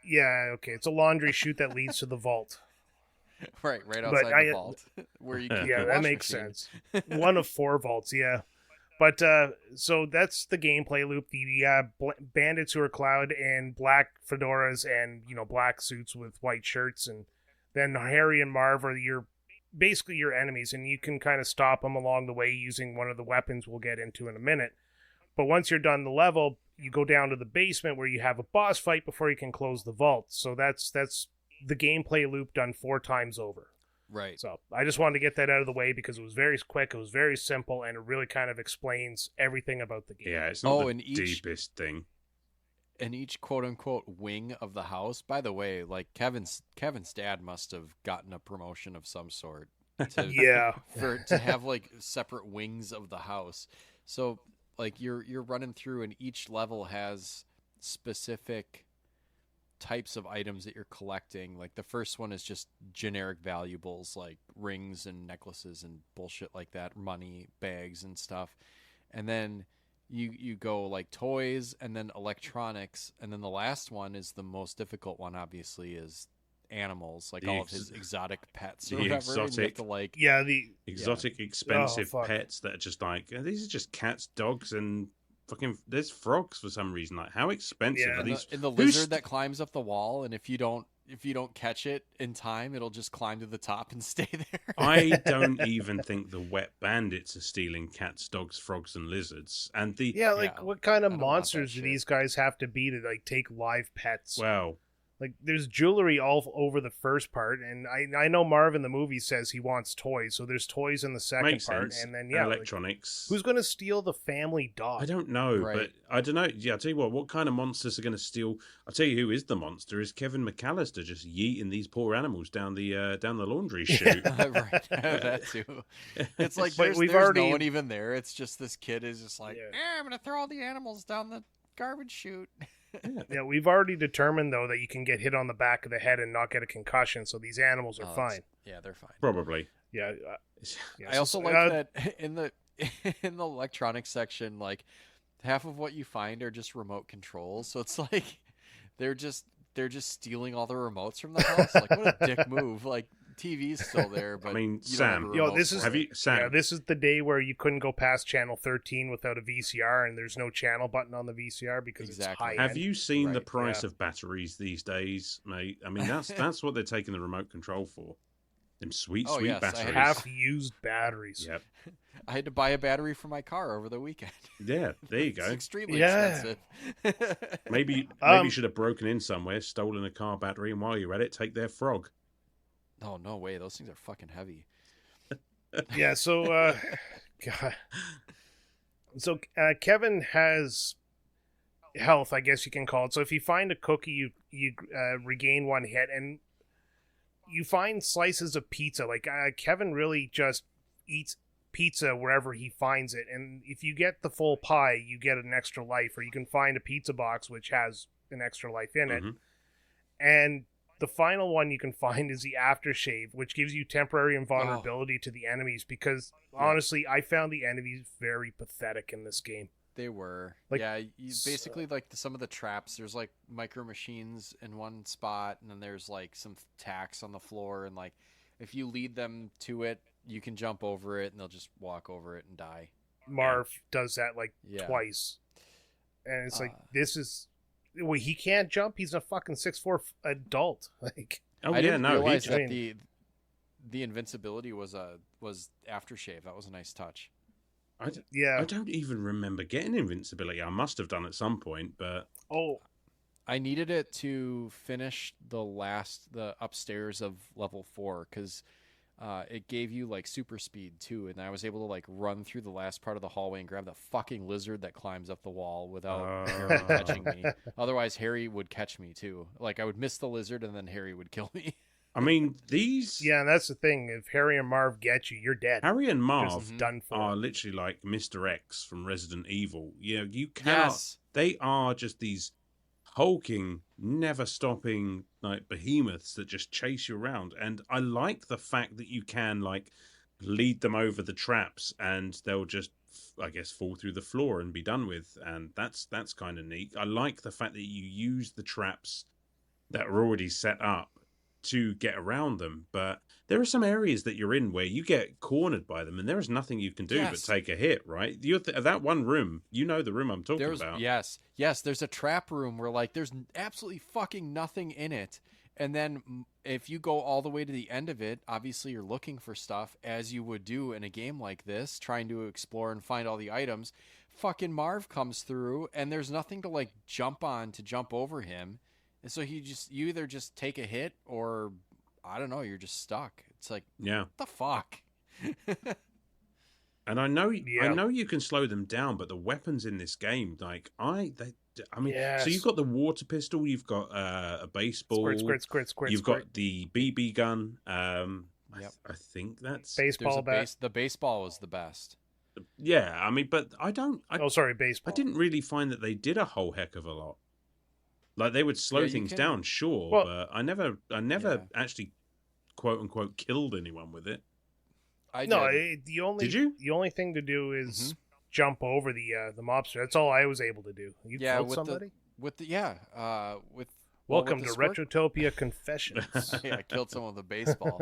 Yeah, okay. It's a laundry chute that leads to the vault. Right outside the vault. Where you keep yeah, the that wash makes machine. sense. One of 4 vaults, yeah. But, so that's the gameplay loop. The bandits who are clad in black fedoras and, black suits with white shirts, and then Harry and Marv are basically your enemies, and you can kind of stop them along the way using one of the weapons we'll get into in a minute. But once you're done the level, you go down to the basement where you have a boss fight before you can close the vault. So that's the gameplay loop done 4 times over. Right. So I just wanted to get that out of the way because it was very quick, it was very simple, and it really kind of explains everything about the game. Yeah, it's not the deepest thing. And each quote-unquote wing of the house, by the way, like Kevin's dad must have gotten a promotion of some sort. To have like separate wings of the house. So like you're running through, and each level has specific types of items that you're collecting. Like the first one is just generic valuables like rings and necklaces and bullshit like that, money, bags and stuff. And then you go like toys, and then electronics, and then the last one is the most difficult one, obviously, is animals, like all of his exotic pets or whatever. Exotic, expensive pets that are just like, these are just cats, dogs, and fucking there's frogs for some reason. Like, how expensive are these? And the lizard that climbs up the wall, and if you don't catch it in time, it'll just climb to the top and stay there. I don't even think the Wet Bandits are stealing cats, dogs, frogs, and lizards. And what kind of monsters do these guys have to be to like take live pets? Well, like there's jewelry all over the first part, and I know Marv in the movie says he wants toys, so there's toys in the second part, and then electronics. Who's going to steal the family dog? I don't know, but I don't know. Yeah, I'll tell you what kind of monsters are going to steal? I'll tell you who is the monster is Kevin McCallister just yeeting these poor animals down the laundry chute. Right, that too. It's like there's no one even there. It's just this kid is just like, I'm going to throw all the animals down the garbage chute. Yeah, we've already determined though that you can get hit on the back of the head and not get a concussion, so these animals are fine. Yeah, they're fine. Probably. Yeah. I also like that in the electronics section, like half of what you find are just remote controls. So it's like they're just stealing all the remotes from the house. Like, what a dick move! Like, TV's still there, but I mean, Sam, this is the day where you couldn't go past channel 13 without a VCR, and there's no channel button on the VCR because it's high. Have you seen the price of batteries these days, mate? I mean, that's what they're taking the remote control for. Them sweet batteries. Half-used batteries. Yep. I had to buy a battery for my car over the weekend. Yeah, there you go. It's extremely expensive. Maybe you should have broken in somewhere, stolen a car battery, and while you're at it, take their frog. Oh, no way. Those things are fucking heavy. Yeah, so, God. So, Kevin has health, I guess you can call it. So if you find a cookie, you regain 1 hit, and you find slices of pizza. Like, Kevin really just eats pizza wherever he finds it. And if you get the full pie, you get an extra life, or you can find a pizza box which has an extra life in it. And the final one you can find is the aftershave, which gives you temporary invulnerability to the enemies, because honestly, I found the enemies very pathetic in this game. They were. Like, basically, like some of the traps, there's like micro machines in one spot, and then there's like some tacks on the floor, and like if you lead them to it, you can jump over it, and they'll just walk over it and die. Marv does that like twice. And it's like, this is... Well, he can't jump. He's a fucking 6'4" adult. Like, I didn't realize that the invincibility was aftershave. That was a nice touch. I don't even remember getting invincibility. I must have done at some point, but I needed it to finish the upstairs of level 4 because it gave you like super speed too, and I was able to like run through the last part of the hallway and grab the fucking lizard that climbs up the wall without Harry catching me. Otherwise, Harry would catch me too. Like, I would miss the lizard, and then Harry would kill me. I mean, these... Yeah, and that's the thing. If Harry and Marv get you, you're dead. Harry and Marv are literally like Mr. X from Resident Evil. You know, you cannot... They are just these hulking, never-stopping like behemoths that just chase you around. And I like the fact that you can like lead them over the traps and they'll just, I guess, fall through the floor and be done with. And that's kind of neat. I like the fact that you use the traps that are already set up to get around them. But there are some areas that you're in where you get cornered by them and there is nothing you can do but take a hit, right? That one room, you know the room I'm talking about. Yes, there's a trap room where like there's absolutely fucking nothing in it. And then if you go all the way to the end of it, obviously you're looking for stuff, as you would do in a game like this, trying to explore and find all the items. Fucking Marv comes through, and there's nothing to like jump on to jump over him. And so you either just take a hit, or I don't know, you're just stuck. It's like, what the fuck? And I know you can slow them down, but the weapons in this game, like so you've got the water pistol, you've got a baseball, squirt, you've got the BB gun. I think that's baseball bat. The baseball was the best. Yeah, I mean, but baseball. I didn't really find that they did a whole heck of a lot. Like they would slow things down, sure, but I never actually quote unquote killed anyone with it. The only thing to do is jump over the mobster. That's all I was able to do. You killed somebody? Welcome to Retrotopia Confessions. Yeah, I killed someone with a baseball.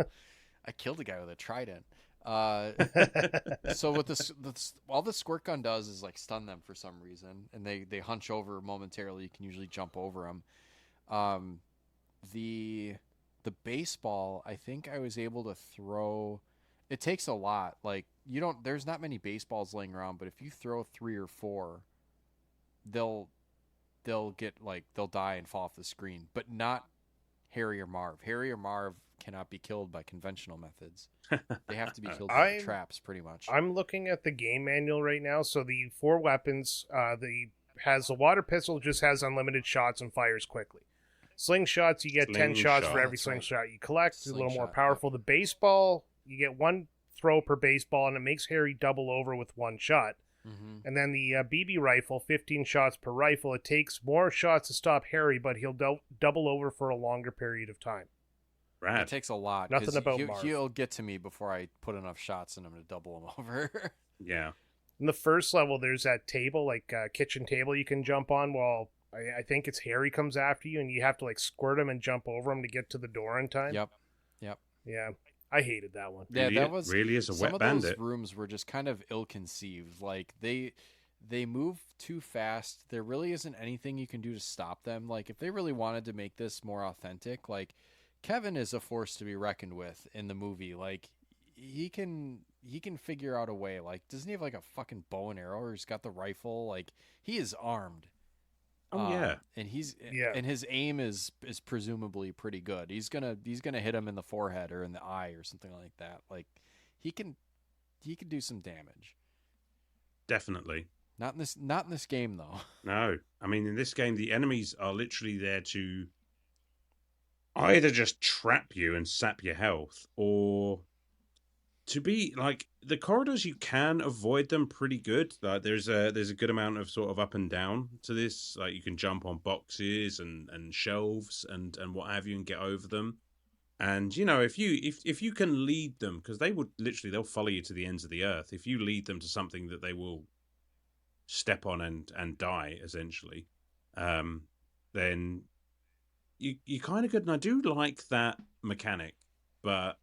I killed a guy with a trident. So what all the squirt gun does is like stun them for some reason, and they hunch over momentarily. You can usually jump over them. The baseball, I think I was able to throw. It takes a lot. Like there's not many baseballs laying around, but if you throw 3 or 4, they'll die and fall off the screen. But not Harry or Marv. Harry or Marv cannot be killed by conventional methods. They have to be killed by traps, pretty much. I'm looking at the game manual right now. So the 4 weapons, the water pistol just has unlimited shots and fires quickly. Slingshots, you get 10 shots for every slingshot you collect. It's a little more powerful. The baseball, you get 1 throw per baseball, and it makes Harry double over with 1 shot. Mm-hmm. And then the BB rifle, 15 shots per rifle. It takes more shots to stop Harry, but he'll double over for a longer period of time. Right. It takes a lot. Nothing about Marv. He'll get to me before I put enough shots in him to double him over. Yeah. In the first level, there's that table, like a kitchen table you can jump on while I think it's Harry comes after you, and you have to like squirt him and jump over him to get to the door in time. Yep. Yeah. I hated that one. Yeah, that was really is a Wet Bandit. Some of those rooms were just kind of ill-conceived. Like they move too fast. There really isn't anything you can do to stop them. Like if they really wanted to make this more authentic, like Kevin is a force to be reckoned with in the movie. Like he can figure out a way. Like doesn't he have like a fucking bow and arrow, or he's got the rifle? Like he is armed. Oh yeah, and and his aim is presumably pretty good. He's gonna hit him in the forehead or in the eye or something like that. Like he can do some damage. Definitely. Not in this game though. No, I mean in this game the enemies are literally there to either just trap you and sap your health, or to be like the corridors, you can avoid them pretty good. Like there's a good amount of sort of up and down to this. Like you can jump on boxes and shelves and what have you and get over them. And you know if you can lead them, because they'll follow you to the ends of the earth. If you lead them to something that they will step on and die essentially, then you kind of good. And I do like that mechanic, but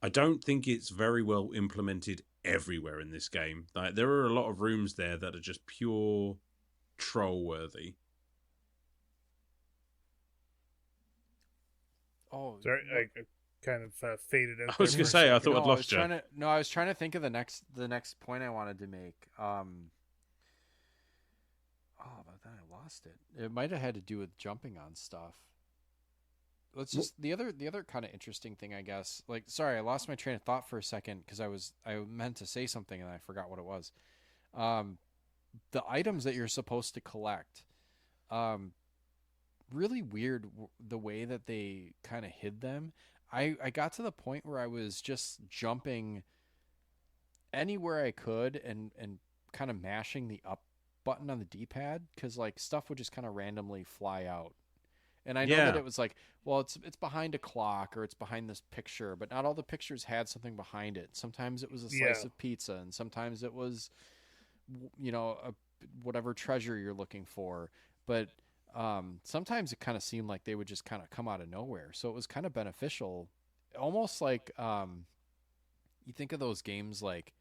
I don't think it's very well implemented everywhere in this game. Like there are a lot of rooms there that are just pure troll worthy. Oh, sorry, I kind of faded out. I was gonna say I thought I'd lost you. I was trying to think of the next point I wanted to make. But then I lost it. It might have had to do with jumping on stuff. Let's just the other kind of interesting thing, I guess. Like, sorry, I lost my train of thought for a second because I meant to say something and I forgot what it was. The items that you're supposed to collect, really weird the way that they kind of hid them. I got to the point where I was just jumping anywhere I could and kind of mashing the up button on the D-pad because like stuff would just kind of randomly fly out. And I know that it was like, well, it's behind a clock or it's behind this picture, but not all the pictures had something behind it. Sometimes it was a slice of pizza, and sometimes it was, whatever treasure you're looking for. But sometimes it kind of seemed like they would just kind of come out of nowhere. So it was kind of beneficial, almost like you think of those games like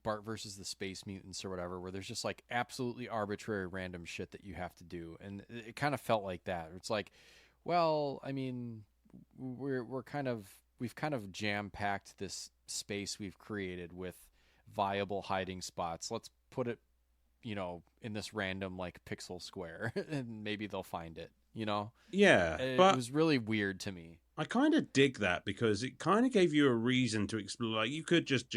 Bart versus the Space Mutants or whatever, where there's just like absolutely arbitrary random shit that you have to do. And it kind of felt like that. It's like, well, I mean, we've kind of jam packed this space we've created with viable hiding spots. Let's put it, in this random like pixel square and maybe they'll find it, Yeah. It but was really weird to me. I kind of dig that because it kind of gave you a reason to explore. Like you could just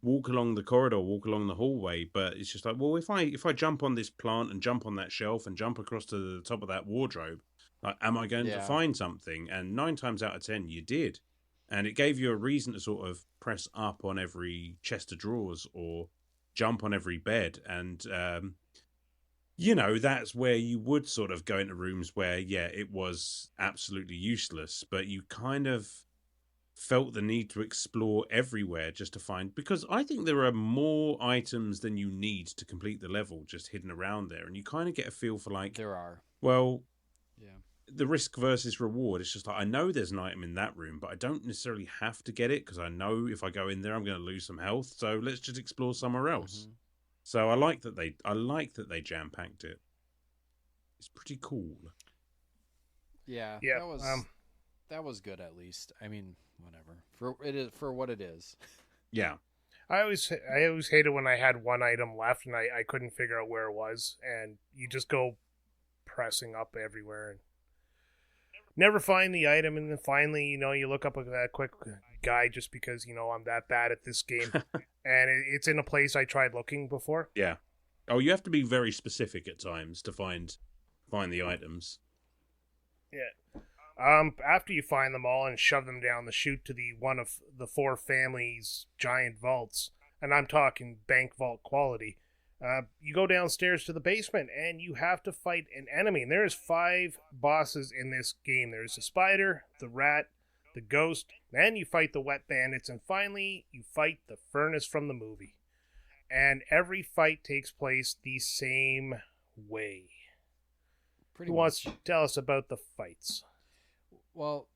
walk along the corridor, walk along the hallway, but it's just like, well, if I jump on this plant and jump on that shelf and jump across to the top of that wardrobe, like, am I going to find something? And 9 times out of 10, you did. And it gave you a reason to sort of press up on every chest of drawers or jump on every bed. And, that's where you would sort of go into rooms where, it was absolutely useless, but you kind of felt the need to explore everywhere just to find, because I think there are more items than you need to complete the level just hidden around there. And you kind of get a feel for like, there are, well, the risk versus reward. It's just like, I know there's an item in that room, but I don't necessarily have to get it because I know if I go in there, I'm going to lose some health. So let's just explore somewhere else. Mm-hmm. So I like that they jam packed it. It's pretty cool. Yeah. That was good. At least. I mean, whatever for what it is. Yeah. I always hated when I had one item left and I couldn't figure out where it was, and you just go pressing up everywhere and never find the item, and then finally, you look up a quick guide just because, I'm that bad at this game. And it's in a place I tried looking before. Yeah. Oh, you have to be very specific at times to find the items. Yeah. After you find them all and shove them down the chute to one of the 4 families' giant vaults, and I'm talking bank vault quality, you go downstairs to the basement and you have to fight an enemy. And there's 5 bosses in this game. There's the spider, the rat, the ghost, then you fight the wet bandits, and finally you fight the furnace from the movie. And every fight takes place the same way. Who wants to tell us about the fights? Well,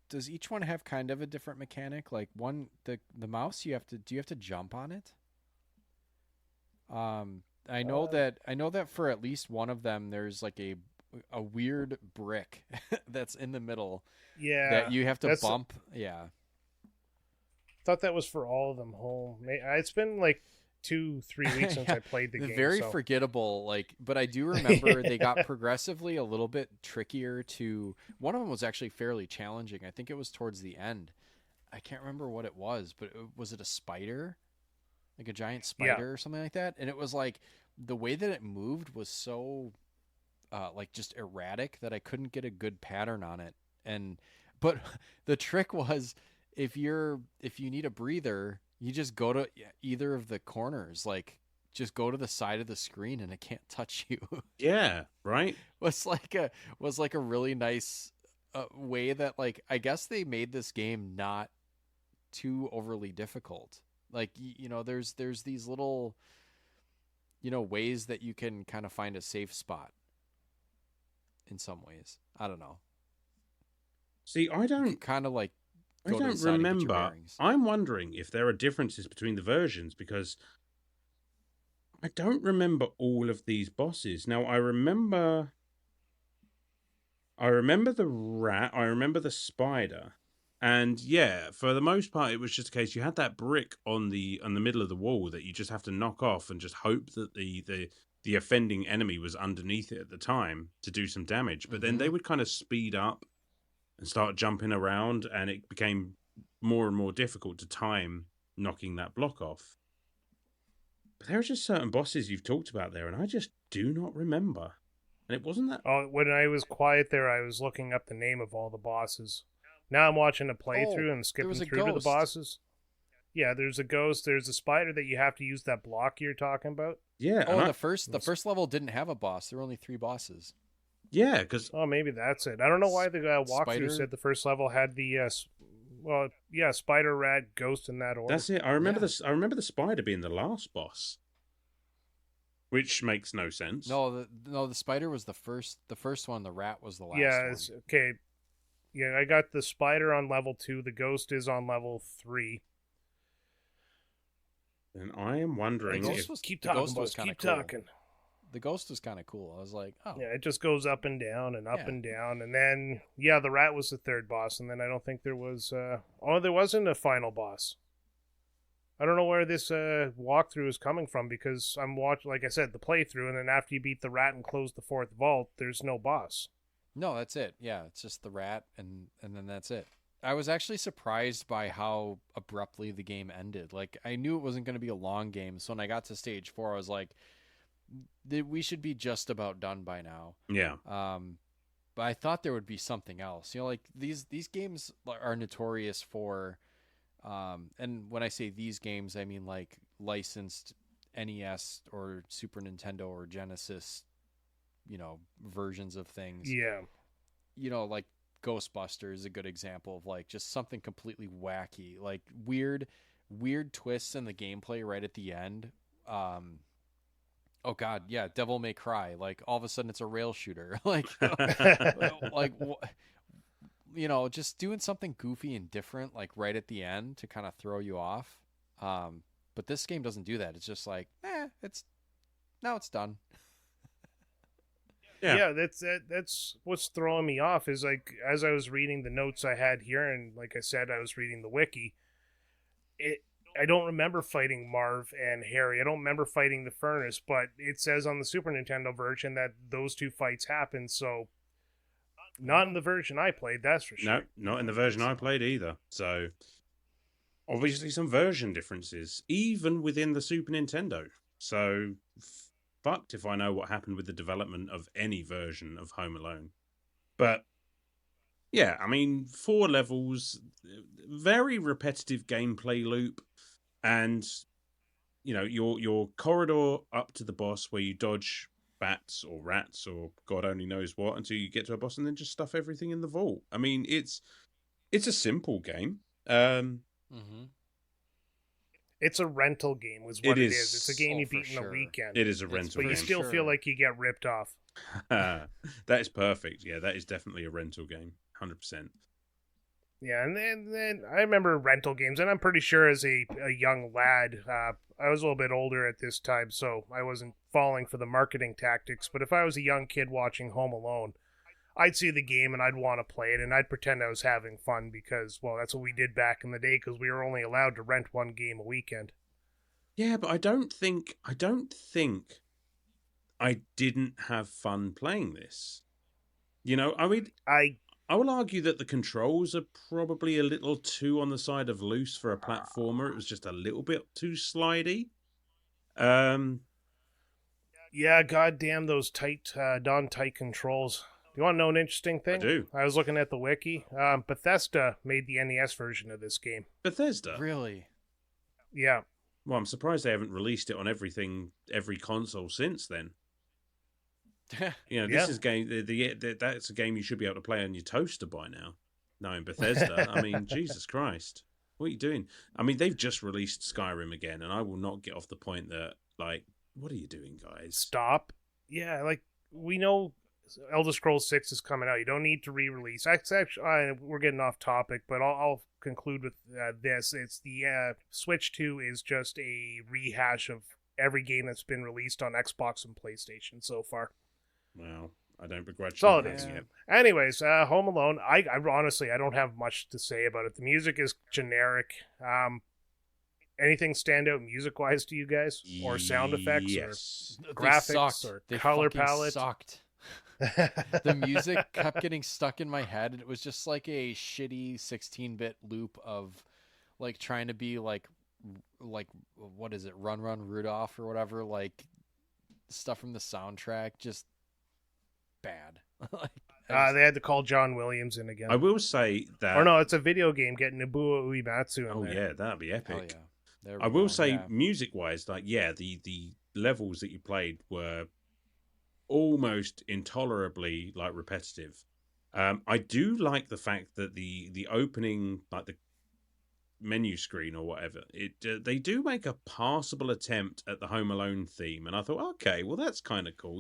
does each one have kind of a different mechanic? Like the mouse, do you have to jump on it? I know that for at least one of them, there's like a weird brick that's in the middle. Yeah, that you have to bump. Yeah, thought that was for all of them. It's been like 2-3 weeks since I played the game. Very forgettable. But I do remember they got progressively a little bit trickier. One of them was actually fairly challenging. I think it was towards the end. I can't remember what it was, but was it a spider? Like a giant spider or something like that? And it was like the way that it moved was so just erratic that I couldn't get a good pattern on it. But the trick was if you need a breather, you just go to either of the corners, like just go to the side of the screen and it can't touch you. Yeah, right. was like a really nice way that, like, I guess they made this game not too overly difficult. Like, there's these little, ways that you can kind of find a safe spot in some ways. I don't know. See, I don't kind of like. I don't remember. I'm wondering if there are differences between the versions because I don't remember all of these bosses. Now, I remember the rat, I remember the spider, and for the most part, it was just a case you had that brick on the middle of the wall that you just have to knock off and just hope that the offending enemy was underneath it at the time to do some damage. But then they would kind of speed up and start jumping around, and it became more and more difficult to time knocking that block off. But there are just certain bosses you've talked about there, and I just do not remember. And it wasn't that... Oh, when I was quiet there, I was looking up the name of all the bosses. Now I'm watching a playthrough and skipping through to the bosses. Yeah, there's a ghost, there's a spider that you have to use that block you're talking about. Yeah. Oh, the first level didn't have a boss. There were only 3 bosses. Yeah, because maybe that's it. I don't know why the walkthrough said the first level had the spider, rat, ghost in that order. That's it. I remember I remember the spider being the last boss, which makes no sense. No, the spider was the first one. The rat was the last one. Okay. Yeah, I got the spider on level 2. The ghost is on level 3. And I am wondering keep talking. The ghost was kind of cool. I was like, oh. Yeah, it just goes up and down and up and down. And then, the rat was the third boss. And then I don't think there was... there wasn't a final boss. I don't know where this walkthrough is coming from because I'm watching, like I said, the playthrough. And then after you beat the rat and close the 4th vault, there's no boss. No, that's it. Yeah, it's just the rat and then that's it. I was actually surprised by how abruptly the game ended. Like, I knew it wasn't going to be a long game. So when I got to stage 4, I was like... we should be just about done by now. Yeah. But I thought there would be something else. You know, like these games are notorious for, and when I say these games, I mean like licensed NES or Super Nintendo or Genesis, versions of things. Yeah. Like Ghostbusters is a good example of like just something completely wacky, like weird twists in the gameplay right at the end. Oh God, yeah, Devil May Cry. Like all of a sudden, it's a rail shooter. Like, just doing something goofy and different, like right at the end to kind of throw you off. But this game doesn't do that. It's just like, it's done. Yeah, that's what's throwing me off. Is like as I was reading the notes I had here, and like I said, I was reading the wiki. I don't remember fighting Marv and Harry. I don't remember fighting the Furnace, but it says on the Super Nintendo version that those 2 fights happened, so not in the version I played, that's for sure. No, not in the version I played either. So, obviously some version differences, even within the Super Nintendo. So, fucked if I know what happened with the development of any version of Home Alone. But, yeah, I mean, 4 levels, very repetitive gameplay loop. And, your corridor up to the boss where you dodge bats or rats or God only knows what until you get to a boss and then just stuff everything in the vault. I mean, it's a simple game. It's a rental game was what it is. It's a game you beat in a weekend. It is a rental game. But you still feel like you get ripped off. That is perfect. Yeah, that is definitely a rental game. 100%. Yeah, and then I remember rental games, and I'm pretty sure as a young lad, I was a little bit older at this time, so I wasn't falling for the marketing tactics, but if I was a young kid watching Home Alone, I'd see the game and I'd want to play it, and I'd pretend I was having fun because, well, that's what we did back in the day because we were only allowed to rent 1 game a weekend. Yeah, but I don't think I didn't have fun playing this. I mean, I will argue that the controls are probably a little too on the side of loose for a platformer. It was just a little bit too slidey. Yeah, goddamn those tight controls. You want to know an interesting thing? I do. I was looking at the wiki. Bethesda made the NES version of this game. Bethesda? Really? Yeah. Well, I'm surprised they haven't released it on every console since then. This is game. That's a game you should be able to play on your toaster by now. Knowing Bethesda, I mean, Jesus Christ, what are you doing? I mean, they've just released Skyrim again, and I will not get off the point that, like, what are you doing, guys? Stop. Yeah, like we know, Elder Scrolls 6 is coming out. You don't need to re-release. Actually, we're getting off topic, but I'll conclude with this. It's the Switch 2 is just a rehash of every game that's been released on Xbox and PlayStation so far. Well, I don't begrudge that's all it is. Yeah. Anyways, Home Alone, I honestly, I don't have much to say about it. The music is generic. Anything stand out music-wise to you guys? Or sound effects? Yes. Or graphics? Or color palette? Sucked. The music kept getting stuck in my head. It was just like a shitty 16-bit loop of like trying to be like what is it? Run Rudolph or whatever, like stuff from the soundtrack, just bad. They had to call John Williams in again. I will say that... Or no, it's a video game getting Nobuo Uematsu in there. Yeah, that'd be epic. Yeah. I will say, music-wise, like, the levels that you played were almost intolerably like repetitive. I do like the fact that the opening, like the menu screen or whatever, they do make a passable attempt at the Home Alone theme, and I thought, okay, well that's kind of cool.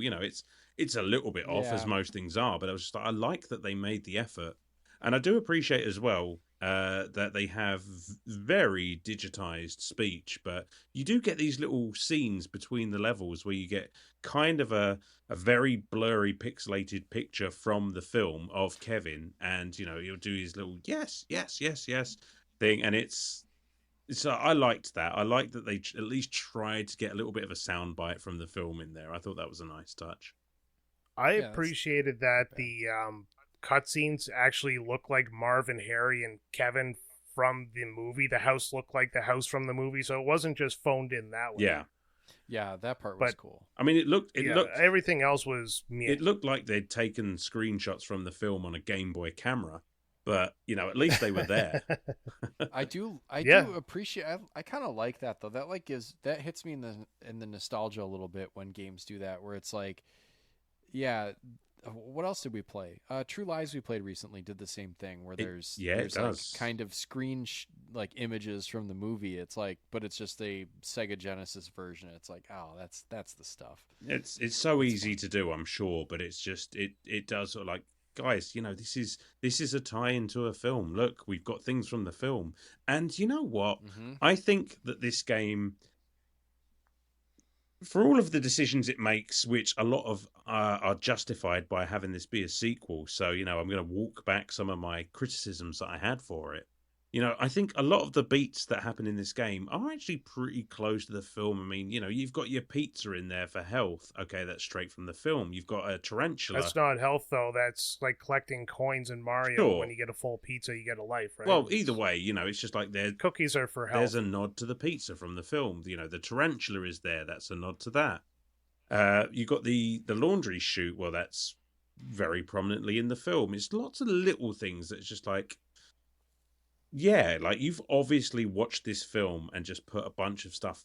It's a little bit off, as most things are, but I was just like, I like that they made the effort, and I do appreciate as well that they have very digitized speech, but you do get these little scenes between the levels where you get kind of a very blurry pixelated picture from the film of Kevin, and he'll do his little yes, yes, yes, yes thing, and it's I liked that. I liked that they at least tried to get a little bit of a soundbite from the film in there. I thought that was a nice touch. I appreciated that the cutscenes actually look like Marv and Harry and Kevin from the movie. The house looked like the house from the movie, so it wasn't just phoned in that way. Yeah, that part was cool. I mean, it looked everything else was it looked like they'd taken screenshots from the film on a Game Boy camera, but at least they were there. I do appreciate. I kind of like that though. That that hits me in the nostalgia a little bit when games do that, where it's like, yeah. What else did we play? True Lies we played recently did the same thing, where there's like kind of screen like images from the movie. It's like, but it's just a Sega Genesis version. It's like, oh, that's the stuff. It's so easy to do, I'm sure, but it's just it does sort of like, guys, this is a tie into a film. Look, we've got things from the film, and you know what? I think that this game, for all of the decisions it makes, which a lot of are justified by having this be a sequel, so I'm going to walk back some of my criticisms that I had for it. I think a lot of the beats that happen in this game are actually pretty close to the film. I mean, you've got your pizza in there for health. Okay, that's straight from the film. You've got a tarantula. That's not health, though. That's like collecting coins in Mario. Sure. When you get a full pizza, you get a life, right? Well, either way, it's just like cookies are for health. There's a nod to the pizza from the film. The tarantula is there. That's a nod to that. You got the laundry chute. Well, that's very prominently in the film. It's lots of little things that's just like, yeah, like you've obviously watched this film and just put a bunch of stuff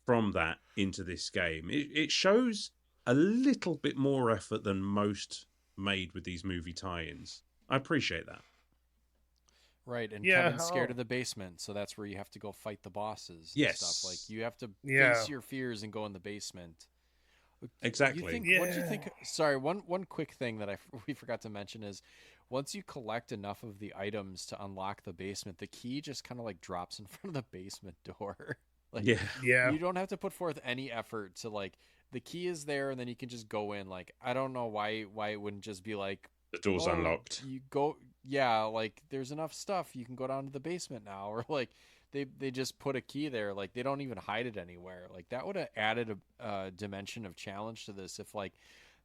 from that into this game. It shows a little bit more effort than most made with these movie tie-ins. I appreciate that. Right, and Kevin's scared of the basement, so that's where you have to go fight the bosses. Yes. And stuff. Like you have to face your fears and go in the basement. Exactly. What do you think? Sorry, one quick thing that we forgot to mention is, once you collect enough of the items to unlock the basement, the key just kind of like drops in front of the basement door. Like, you don't have to put forth any effort to like, the key is there and then you can just go in. Like, I don't know why it wouldn't just be like, the door's unlocked. You go, like there's enough stuff. You can go down to the basement now. Or like they just put a key there. Like they don't even hide it anywhere. Like that would have added a dimension of challenge to this if like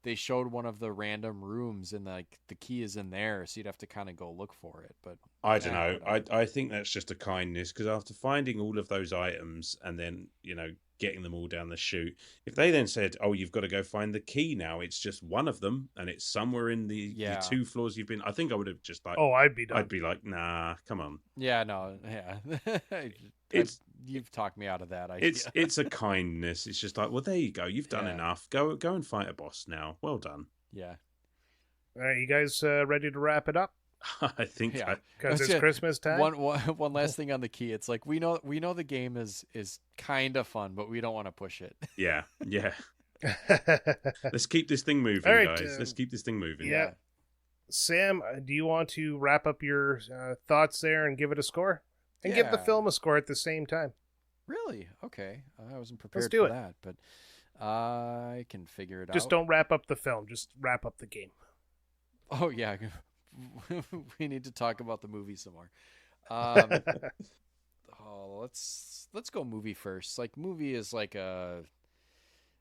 they showed one of the random rooms and like the key is in there, so you'd have to kind of go look for it. But I don't know. I think that's just a kindness, because after finding all of those items and then getting them all down the chute, if they then said, "Oh, you've got to go find the key now," it's just one of them and it's somewhere in the 2 floors you've been. I think I would have just like, I'd be done. I'd be like, nah, come on. Yeah, no, yeah. You've talked me out of that. It's a kindness. It's just like, well, there you go. You've done enough. Go and fight a boss now. Well done. Yeah. All right, you guys ready to wrap it up? I think so. Because it's Christmas time. One last thing on the key. It's like we know the game is kind of fun, but we don't want to push it. Yeah. Let's keep this thing moving, right, guys. Let's keep this thing moving. Yeah. Sam, do you want to wrap up your thoughts there and give it a score? And give the film a score at the same time. Really? Okay. I wasn't prepared for that, but I can figure it out. Just don't wrap up the film. Just wrap up the game. Oh, yeah. We need to talk about the movie some more. Let's go movie first. Like, movie is like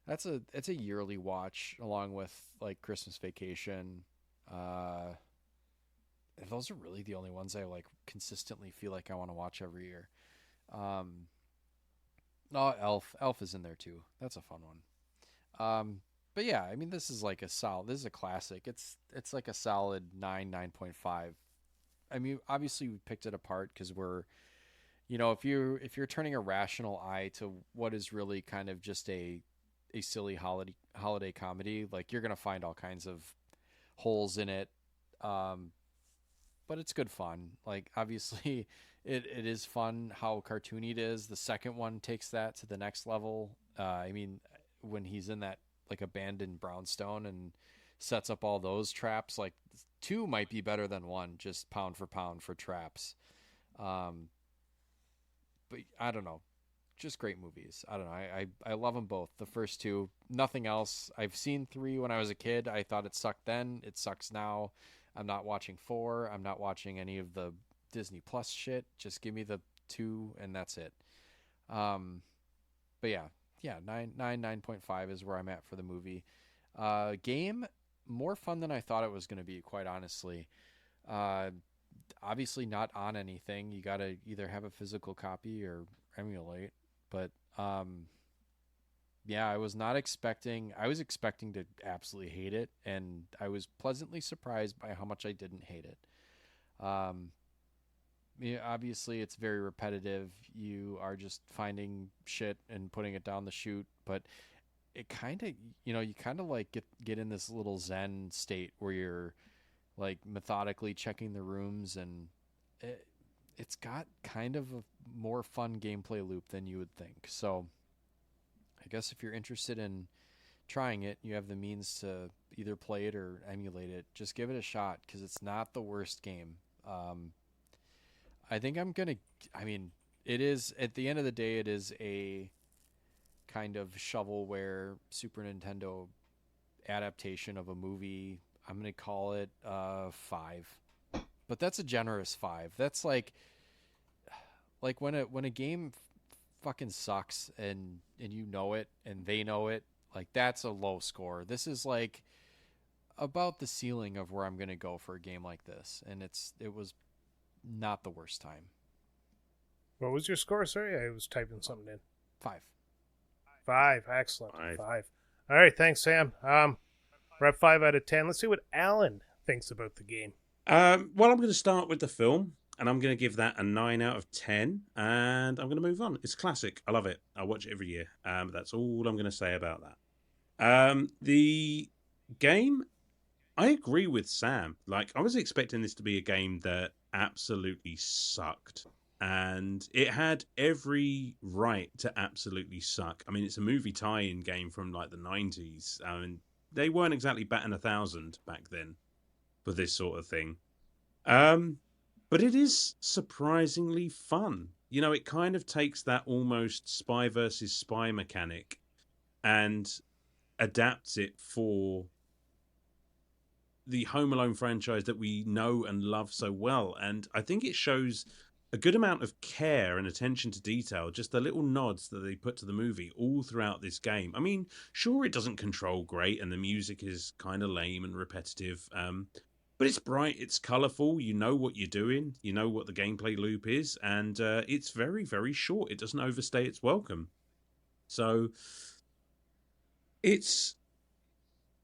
it's a yearly watch along with like Christmas Vacation. Those are really the only ones I like consistently feel like I want to watch every year. Elf is in there too. That's a fun one. But yeah, I mean, this is a classic. It's like a solid 9.5. I mean, obviously we picked it apart because we're, if you're turning a rational eye to what is really kind of just a a silly holiday comedy. Like, you're gonna find all kinds of holes in it, but it's good fun. Like, obviously, it is fun how cartoony it is. The second one takes that to the next level. I mean, when he's in that like abandoned brownstone and sets up all those traps, like 2 might be better than 1, just pound for pound for traps. But I don't know, just great movies. I don't know. I love them both. The first 2, nothing else. I've seen 3 when I was a kid. I thought it sucked then. It sucks now. I'm not watching 4. I'm not watching any of the Disney Plus shit. Just give me the 2 and that's it. But yeah, 9.5 is where I'm at for the movie. Game, more fun than I thought it was going to be, quite honestly. Obviously not on anything. You got to either have a physical copy or emulate. But yeah, I was expecting to absolutely hate it, and I was pleasantly surprised by how much I didn't hate it. Yeah, obviously it's very repetitive. You are just finding shit and putting it down the chute, but it kind of, you kind of like get in this little zen state where you're like methodically checking the rooms, and it's got kind of a more fun gameplay loop than you would think. So I guess if you're interested in trying it, you have the means to either play it or emulate it. Just give it a shot, because it's not the worst game. I think it is, at the end of the day, it is a kind of shovelware Super Nintendo adaptation of a movie. I'm going to call it 5. But that's a generous 5. That's like when a game fucking sucks and you know it and they know it, like, that's a low score. This is like about the ceiling of where I'm going to go for a game like this, and it was not the worst time. What was your score? Sorry, I was typing something in. 5. 5, excellent. 5. All right, thanks, Sam. We're at 5 out of 10. Let's see what Alan thinks about the game. Well, I'm going to start with the film, and I'm going to give that a 9 out of 10, and I'm going to move on. It's classic. I love it. I watch it every year. That's all I'm going to say about that. The game, I agree with Sam. Like, I was expecting this to be a game that absolutely sucked, and it had every right to absolutely suck. I mean, it's a movie tie-in game from like the 90s. I mean, they weren't exactly batting 1,000 back then for this sort of thing. But it is surprisingly fun. It kind of takes that almost spy versus spy mechanic and adapts it for the Home Alone franchise that we know and love so well. And I think it shows a good amount of care and attention to detail, just the little nods that they put to the movie all throughout this game. I mean, sure, it doesn't control great and the music is kind of lame and repetitive, but it's bright, it's colourful, you know what you're doing, you know what the gameplay loop is, and it's very, very short. It doesn't overstay its welcome. So it's,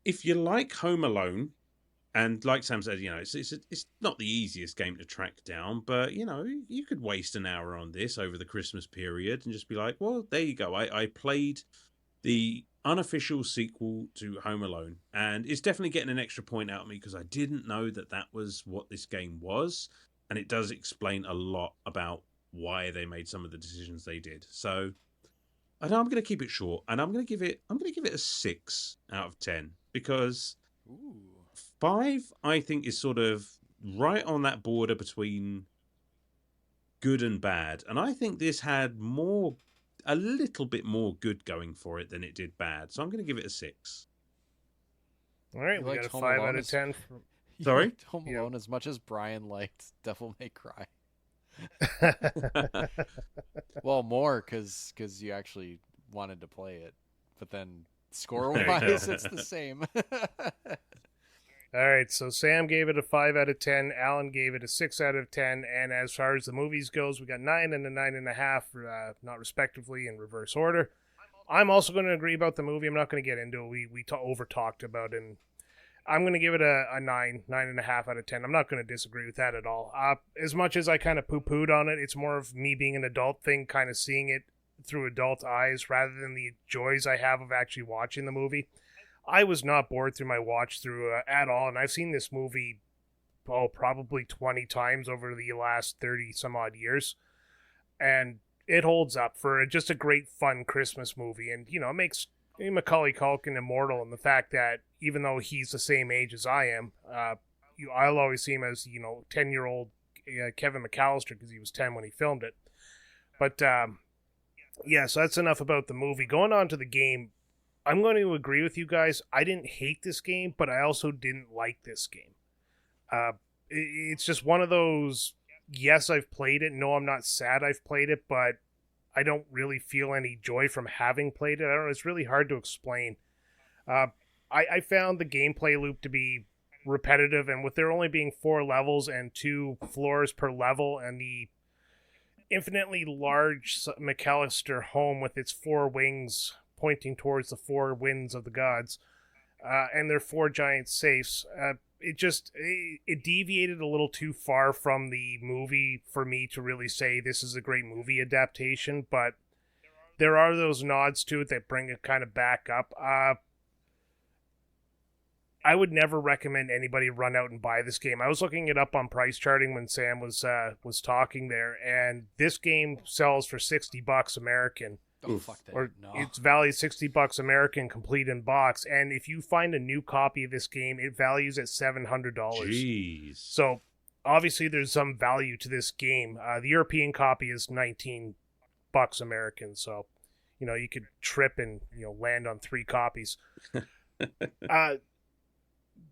if you like Home Alone, and like Sam said, it's not the easiest game to track down, but, you could waste an hour on this over the Christmas period and just be like, well, there you go. I played the unofficial sequel to Home Alone, and it's definitely getting an extra point out of me because I didn't know that was what this game was, and it does explain a lot about why they made some of the decisions they did. So I know I'm going to keep it short, and I'm going to give it a 6 out of 10 because 5, I think, is sort of right on that border between good and bad. And I think this had a little bit more good going for it than it did bad. So I'm going to give it a 6. All right, we got a 5 out of 10. Sorry? Home Alone as much as Brian liked Devil May Cry. Well, more because you actually wanted to play it. But then score-wise, it's the same. All right, so Sam gave it a 5 out of 10. Alan gave it a 6 out of 10. And as far as the movies goes, we got 9 and a 9.5, not respectively, in reverse order. I'm also going to agree about the movie. I'm not going to get into it. We over-talked about it. And I'm going to give it a 9.5 out of 10. I'm not going to disagree with that at all. As much as I kind of poo-pooed on it, it's more of me being an adult thing, kind of seeing it through adult eyes rather than the joys I have of actually watching the movie. I was not bored through my watch through at all, and I've seen this movie probably 20 times over the last 30 some odd years, and it holds up for just a great fun Christmas movie. And it makes Macaulay Culkin immortal in the fact that even though he's the same age as I am, I'll always see him as 10-year-old Kevin McCallister because he was 10 when he filmed it. But so that's enough about the movie. Going on to the game, I'm going to agree with you guys. I didn't hate this game, but I also didn't like this game. It's just one of those, yes, I've played it. No, I'm not sad I've played it, but I don't really feel any joy from having played it. I don't know. It's really hard to explain. I found the gameplay loop to be repetitive, and with there only being 4 levels and 2 floors per level, and the infinitely large McCallister home with its 4 wings pointing towards the 4 winds of the gods, and their 4 giant safes, it deviated a little too far from the movie for me to really say this is a great movie adaptation, but there are those nods to it that bring it kind of back up. I would never recommend anybody run out and buy this game. I was looking it up on price charting when Sam was talking there, and this game sells for $60 American. Oh, fuck that. Or no. it's valued $60 American, complete in box. And if you find a new copy of this game, it values at $700. Jeez. So obviously there's some value to this game. The European copy is $19 American. So, you could trip and, land on 3 copies.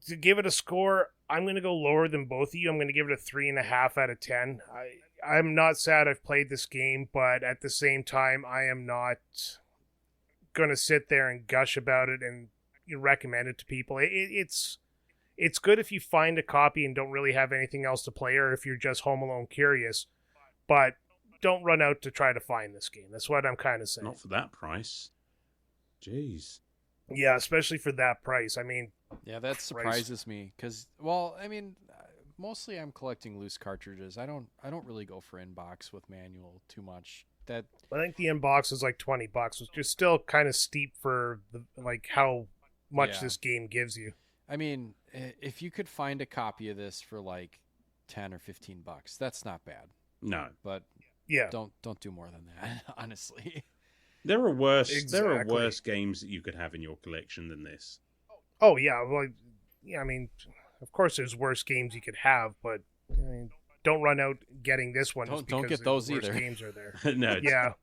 To give it a score, I'm going to go lower than both of you. I'm going to give it a 3.5 out of 10. I'm not sad I've played this game, but at the same time, I am not going to sit there and gush about it and recommend it to people. It's good if you find a copy and don't really have anything else to play, or if you're just Home Alone curious, but don't run out to try to find this game. That's what I'm kind of saying. Not for that price. Jeez. Yeah, especially for that price. I mean... Yeah, that surprises me because, mostly I'm collecting loose cartridges. I don't really go for in-box with manual too much. I think the in-box is like $20, which is still kind of steep for how much this game gives you. I mean, if you could find a copy of this for like $10 or $15, that's not bad. No, but yeah, don't do more than that. Honestly, there are worse. Exactly. There are worse games that you could have in your collection than this. Oh, yeah. Well, yeah, I mean, of course there's worse games you could have, but don't run out getting this one. Don't get those either. either. Games are there. No. Yeah.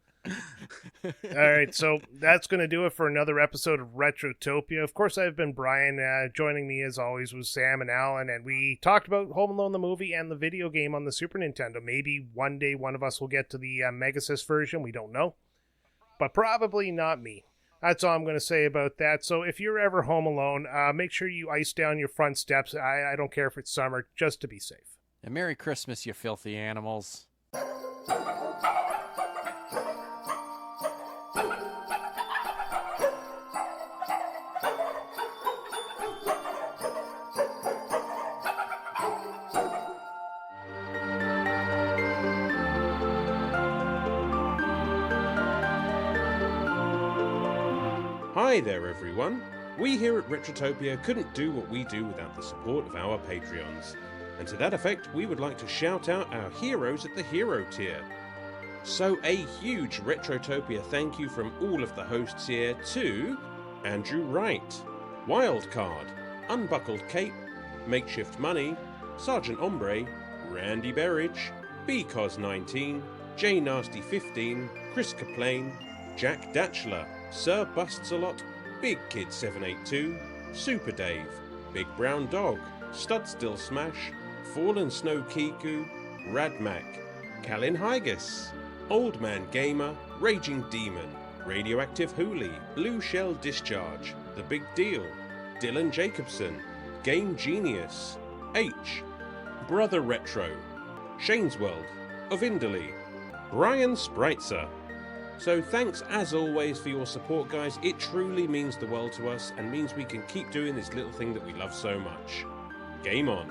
All right, so that's going to do it for another episode of Retrotopia. Of course, I've been Brian. Joining me, as always, was Sam and Alan, and we talked about Home Alone the movie and the video game on the Super Nintendo. Maybe one day one of us will get to the Megasys version. We don't know. But probably not me. That's all I'm going to say about that. So if you're ever home alone, make sure you ice down your front steps. I don't care if it's summer, just to be safe. And Merry Christmas, you filthy animals. Hi there everyone! We here at Retrotopia couldn't do what we do without the support of our Patreons, and to that effect we would like to shout out our heroes at the hero tier. So a huge Retrotopia thank you from all of the hosts here to Andrew Wright, Wildcard, Unbuckled Cape, Makeshift Money, Sergeant Ombre, Randy Berridge, BCOS19, J Nasty 15, Chris Kaplane, Jack Datchler, Sir Busts-A-Lot, Big Kid 782, Super Dave, Big Brown Dog, Stud Still Smash, Fallen Snow Kiku, Radmac, Calin Hygus, Old Man Gamer, Raging Demon, Radioactive Hooli, Blue Shell Discharge, The Big Deal, Dylan Jacobson, Game Genius, H, Brother Retro, Shane's World, Ovindley, Brian Spritzer. So thanks as always for your support, guys. It truly means the world to us and means we can keep doing this little thing that we love so much. Game on.